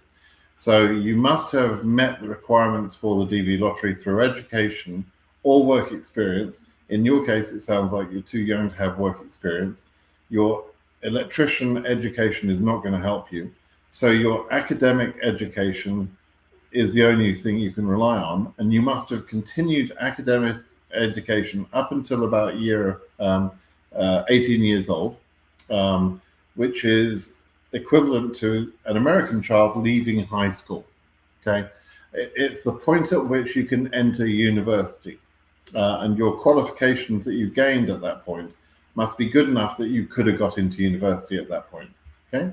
A: So you must have met the requirements for the DV lottery through education or work experience. In your case, it sounds like you're too young to have work experience. Your electrician education is not going to help you. So your academic education is the only thing you can rely on. And you must have continued academic education up until about year 18 years old, which is equivalent to an American child leaving high school. Okay, it's the point at which you can enter university, and your qualifications that you gained at that point must be good enough that you could have got into university at that point. Okay.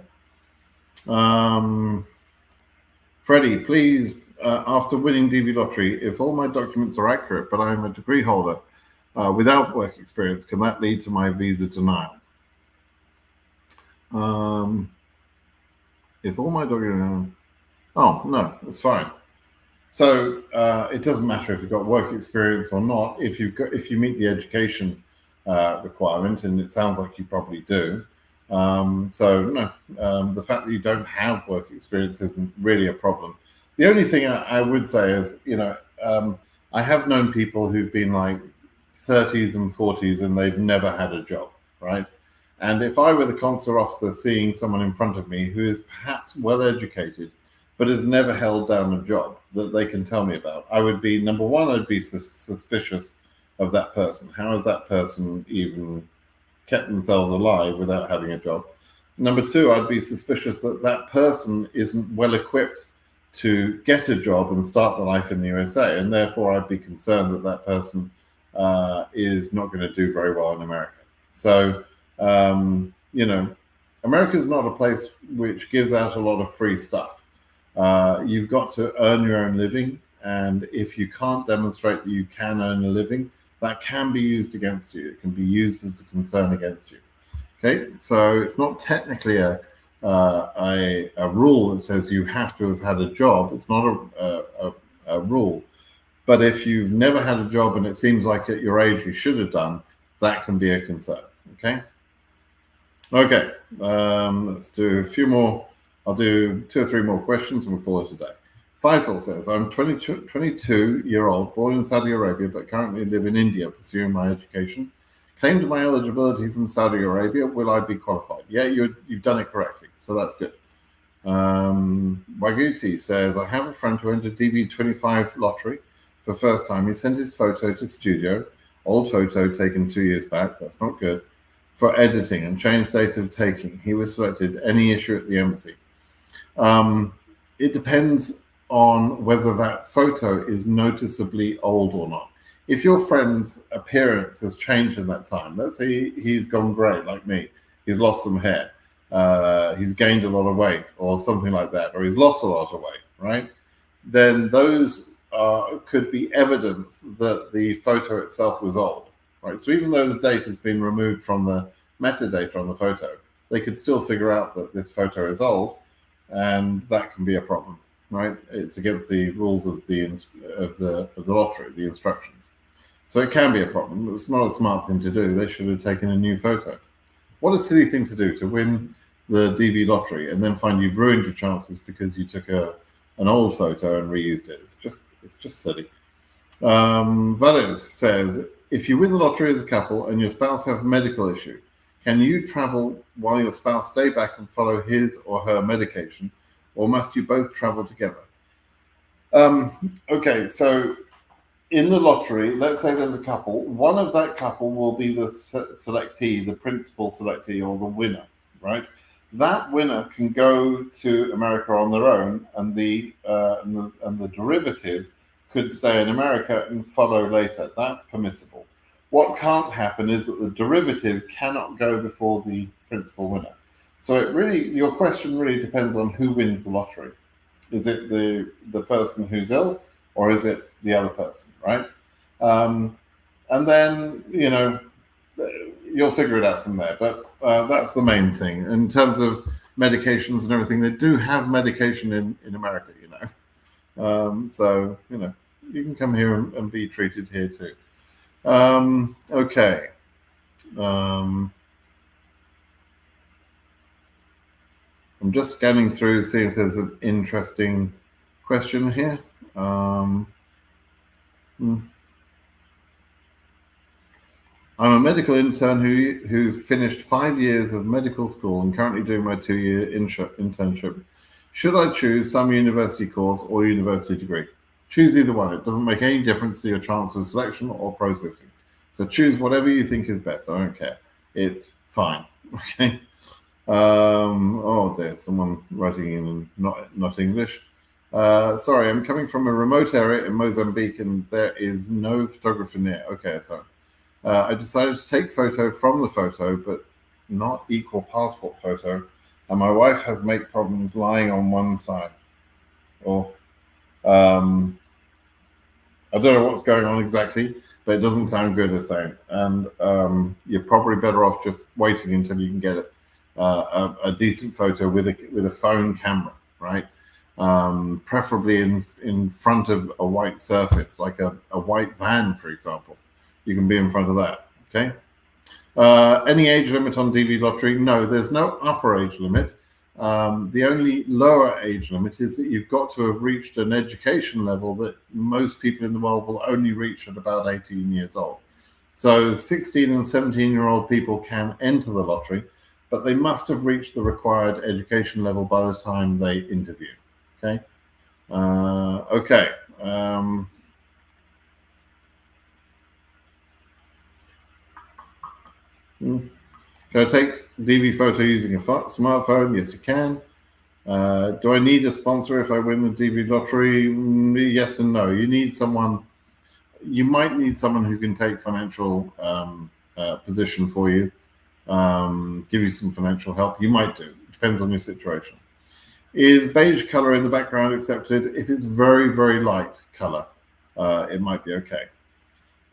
A: Freddie, please, after winning DV lottery, if all my documents are accurate, but I'm a degree holder without work experience, can that lead to my visa denial? If all my documents, oh no, that's fine. So it doesn't matter if you've got work experience or not. If you meet the education requirement, and it sounds like you probably do. So no, the fact that you don't have work experience isn't really a problem. The only thing I would say is, I have known people who've been like 30s and 40s and they've never had a job, right? And if I were the consular officer seeing someone in front of me who is perhaps well educated, but has never held down a job that they can tell me about, I would be, number one, I'd be suspicious of that person. How has that person even kept themselves alive without having a job? Number two, I'd be suspicious that that person isn't well equipped to get a job and start their life in the USA, and therefore I'd be concerned that that person is not going to do very well in America. So, America is not a place which gives out a lot of free stuff. You've got to earn your own living, and if you can't demonstrate that you can earn a living, that can be used against you. It can be used as a concern against you. Okay, so it's not technically a rule that says you have to have had a job. It's not a rule. But if you've never had a job and it seems like at your age you should have done, that can be a concern. Okay. Okay. Let's do a few more. I'll do 2 or 3 more questions and we'll call it a day. Faisal says, I'm 22-year-old, born in Saudi Arabia, but currently live in India pursuing my education. Claimed my eligibility from Saudi Arabia. Will I be qualified? Yeah, you've done it correctly. So that's good. Waguti says, I have a friend who entered DV 25 lottery for the first time. He sent his photo to studio, old photo taken 2 years back. That's not good. For editing and changed date of taking. He was selected. Any issue at the embassy? It depends on whether that photo is noticeably old or not. If your friend's appearance has changed in that time, let's say he's gone grey like me, he's lost some hair, he's gained a lot of weight or something like that, or he's lost a lot of weight, right? Then those could be evidence that the photo itself was old, right? So even though the date has been removed from the metadata on the photo, they could still figure out that this photo is old, and that can be a problem, right? It's against the rules of the lottery, the instructions. So it can be a problem. It's not a smart thing to do. They should have taken a new photo. What a silly thing to do, to win the DV lottery and then find you've ruined your chances because you took an old photo and reused it. It's just silly. Valles says, if you win the lottery as a couple and your spouse have a medical issue, can you travel while your spouse stay back and follow his or her medication, or must you both travel together? Okay, so in the lottery, let's say there's a couple. One of that couple will be the selectee, the principal selectee, or the winner, right? That winner can go to America on their own, and the derivative could stay in America and follow later. That's permissible. What can't happen is that the derivative cannot go before the principal winner. So your question really depends on who wins the lottery. Is it the person who's ill, or is it the other person, right? And then, you'll figure it out from there. But that's the main thing. In terms of medications and everything, they do have medication in America, So, you can come here and be treated here too. Okay. I'm just scanning through, see if there's an interesting question here. I'm a medical intern who finished 5 years of medical school and currently doing my 2-year internship. Should I choose some university course or university degree? Choose either one. It doesn't make any difference to your chance of selection or processing. So choose whatever you think is best. I don't care. It's fine. Okay. Oh, there's someone writing in not English. Sorry, I'm coming from a remote area in Mozambique and there is no photographer near. Okay, so I decided to take photo from the photo, but not equal passport photo. And my wife has make problems lying on one side. Or, I don't know what's going on exactly, but it doesn't sound good as saying. And you're probably better off just waiting until you can get a decent photo with a phone camera, right? Preferably in front of a white surface, like a white van, for example. You can be in front of that, okay? Any age limit on DV lottery? No, there's no upper age limit. The only lower age limit is that you've got to have reached an education level that most people in the world will only reach at about 18 years old. So 16 and 17-year-old people can enter the lottery, but they must have reached the required education level by the time they interview. Okay. Okay. Can I take DV photo using a smartphone? Yes, you can. Do I need a sponsor if I win the DV lottery? Yes and no. You need someone. You might need someone who can take financial position for you, give you some financial help. You might do. It depends on your situation. Is beige color in the background accepted? If it's very, very light color, it might be okay.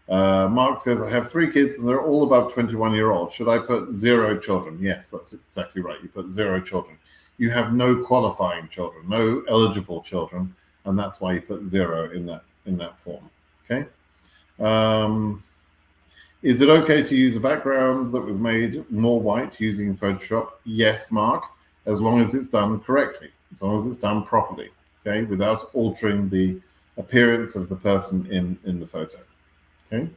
A: Mark says, I have 3 kids and they're all above 21-year-old. Should I put 0 children? Yes, that's exactly right. You put 0 children. You have no qualifying children, no eligible children, and that's why you put 0 in that form. Okay. Is it okay to use a background that was made more white using Photoshop? Yes, Mark, as long as it's done correctly, as long as it's done properly, okay, without altering the appearance of the person in the photo. Okay.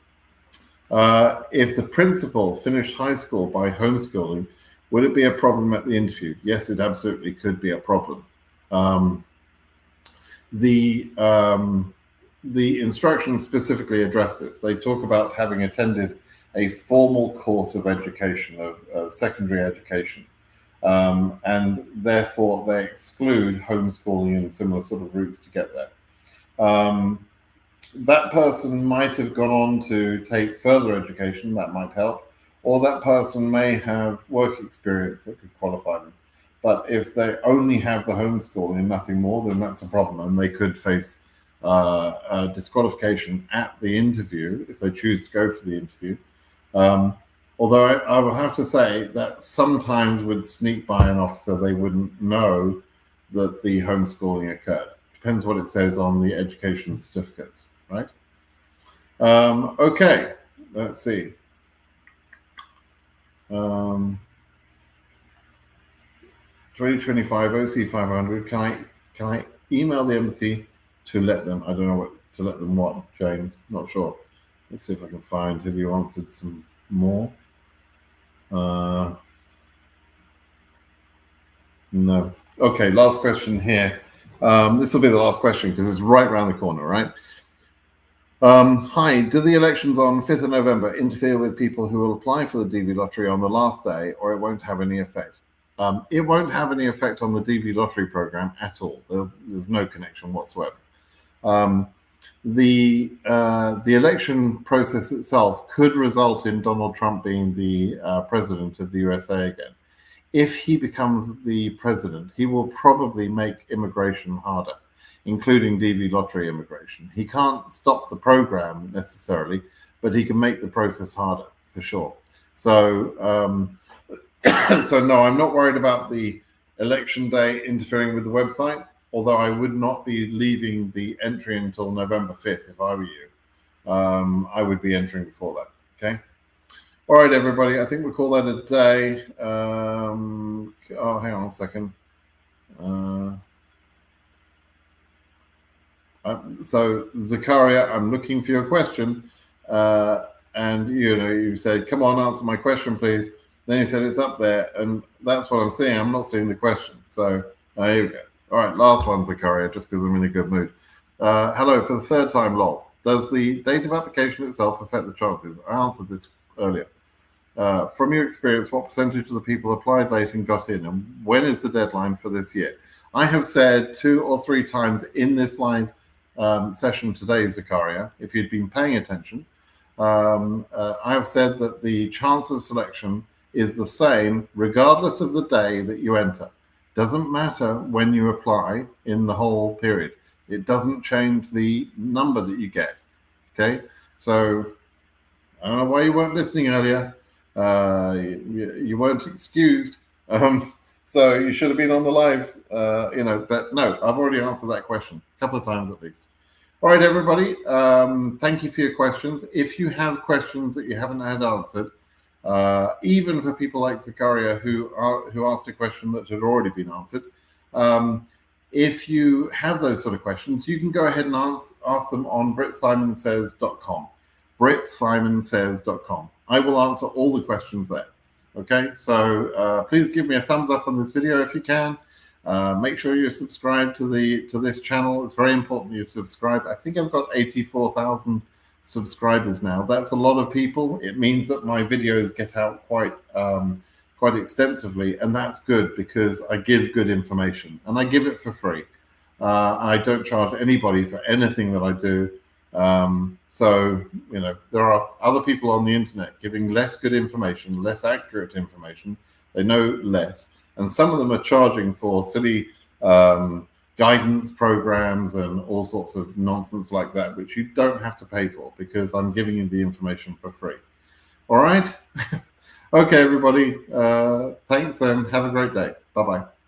A: If the principal finished high school by homeschooling, would it be a problem at the interview? Yes, it absolutely could be a problem. The instructions specifically address this. They talk about having attended a formal course of education, of secondary education, and therefore they exclude homeschooling and similar sort of routes to get there. That person might have gone on to take further education, that might help, or that person may have work experience that could qualify them. But if they only have the homeschooling and nothing more, then that's a problem, and they could face a disqualification at the interview if they choose to go for the interview. Although I will have to say that sometimes would sneak by an officer, they wouldn't know that the homeschooling occurred. Depends what it says on the education certificates, right? Okay, let's see. 2025 OC 500. Can I email the embassy to let them? I don't know what to let them. What, James? Not sure. Let's see if I can find. Have you answered some more? No. Okay. Last question here. This will be the last question because it's right around the corner, right? Hi, do the elections on 5th of November interfere with people who will apply for the DV lottery on the last day, or it won't have any effect? It won't have any effect on the DV lottery program at all. There's no connection whatsoever. The election process itself could result in Donald Trump being the president of the USA again. If he becomes the president, he will probably make immigration harder, including DV lottery immigration. He can't stop the program necessarily, but he can make the process harder for sure. So, so no, I'm not worried about the election day interfering with the website, although I would not be leaving the entry until November 5th if I were you. I would be entering before that, okay? All right, everybody, I think we'll call that a day. Oh, hang on a second. So Zakaria, I'm looking for your question, and you said, "Come on, answer my question, please." Then you said it's up there, and that's what I'm seeing. I'm not seeing the question. So here we go. All right, last one, Zakaria, just because I'm in a good mood. Hello, for the 3rd time, lol. Does the date of application itself affect the chances? I answered this earlier. From your experience, what percentage of the people applied late and got in, and when is the deadline for this year? I have said 2 or 3 times in this live session today, Zakaria, if you'd been paying attention, I have said that the chance of selection is the same regardless of the day that you enter. Doesn't matter when you apply in the whole period. It doesn't change the number that you get. Okay, so I don't know why you weren't listening earlier. You weren't excused. So you should have been on the live, but no, I've already answered that question a couple of times at least. All right, everybody. Thank you for your questions. If you have questions that you haven't had answered, even for people like Zakaria who asked a question that had already been answered. If you have those sort of questions, you can go ahead and ask them on britsimonsays.com. britsimonsays.com. I will answer all the questions there. Okay, so please give me a thumbs up on this video if you can. Make sure you're subscribed to this channel. It's very important that you subscribe. I think I've got 84,000 subscribers now. That's a lot of people. It means that my videos get out quite extensively, and that's good because I give good information and I give it for free. I don't charge anybody for anything that I do. So, you know, there are other people on the internet giving less good information, less accurate information. They know less, and some of them are charging for silly guidance programs and all sorts of nonsense like that, which you don't have to pay for because I'm giving you the information for free. All right. Okay, everybody. Thanks and have a great day. Bye-bye.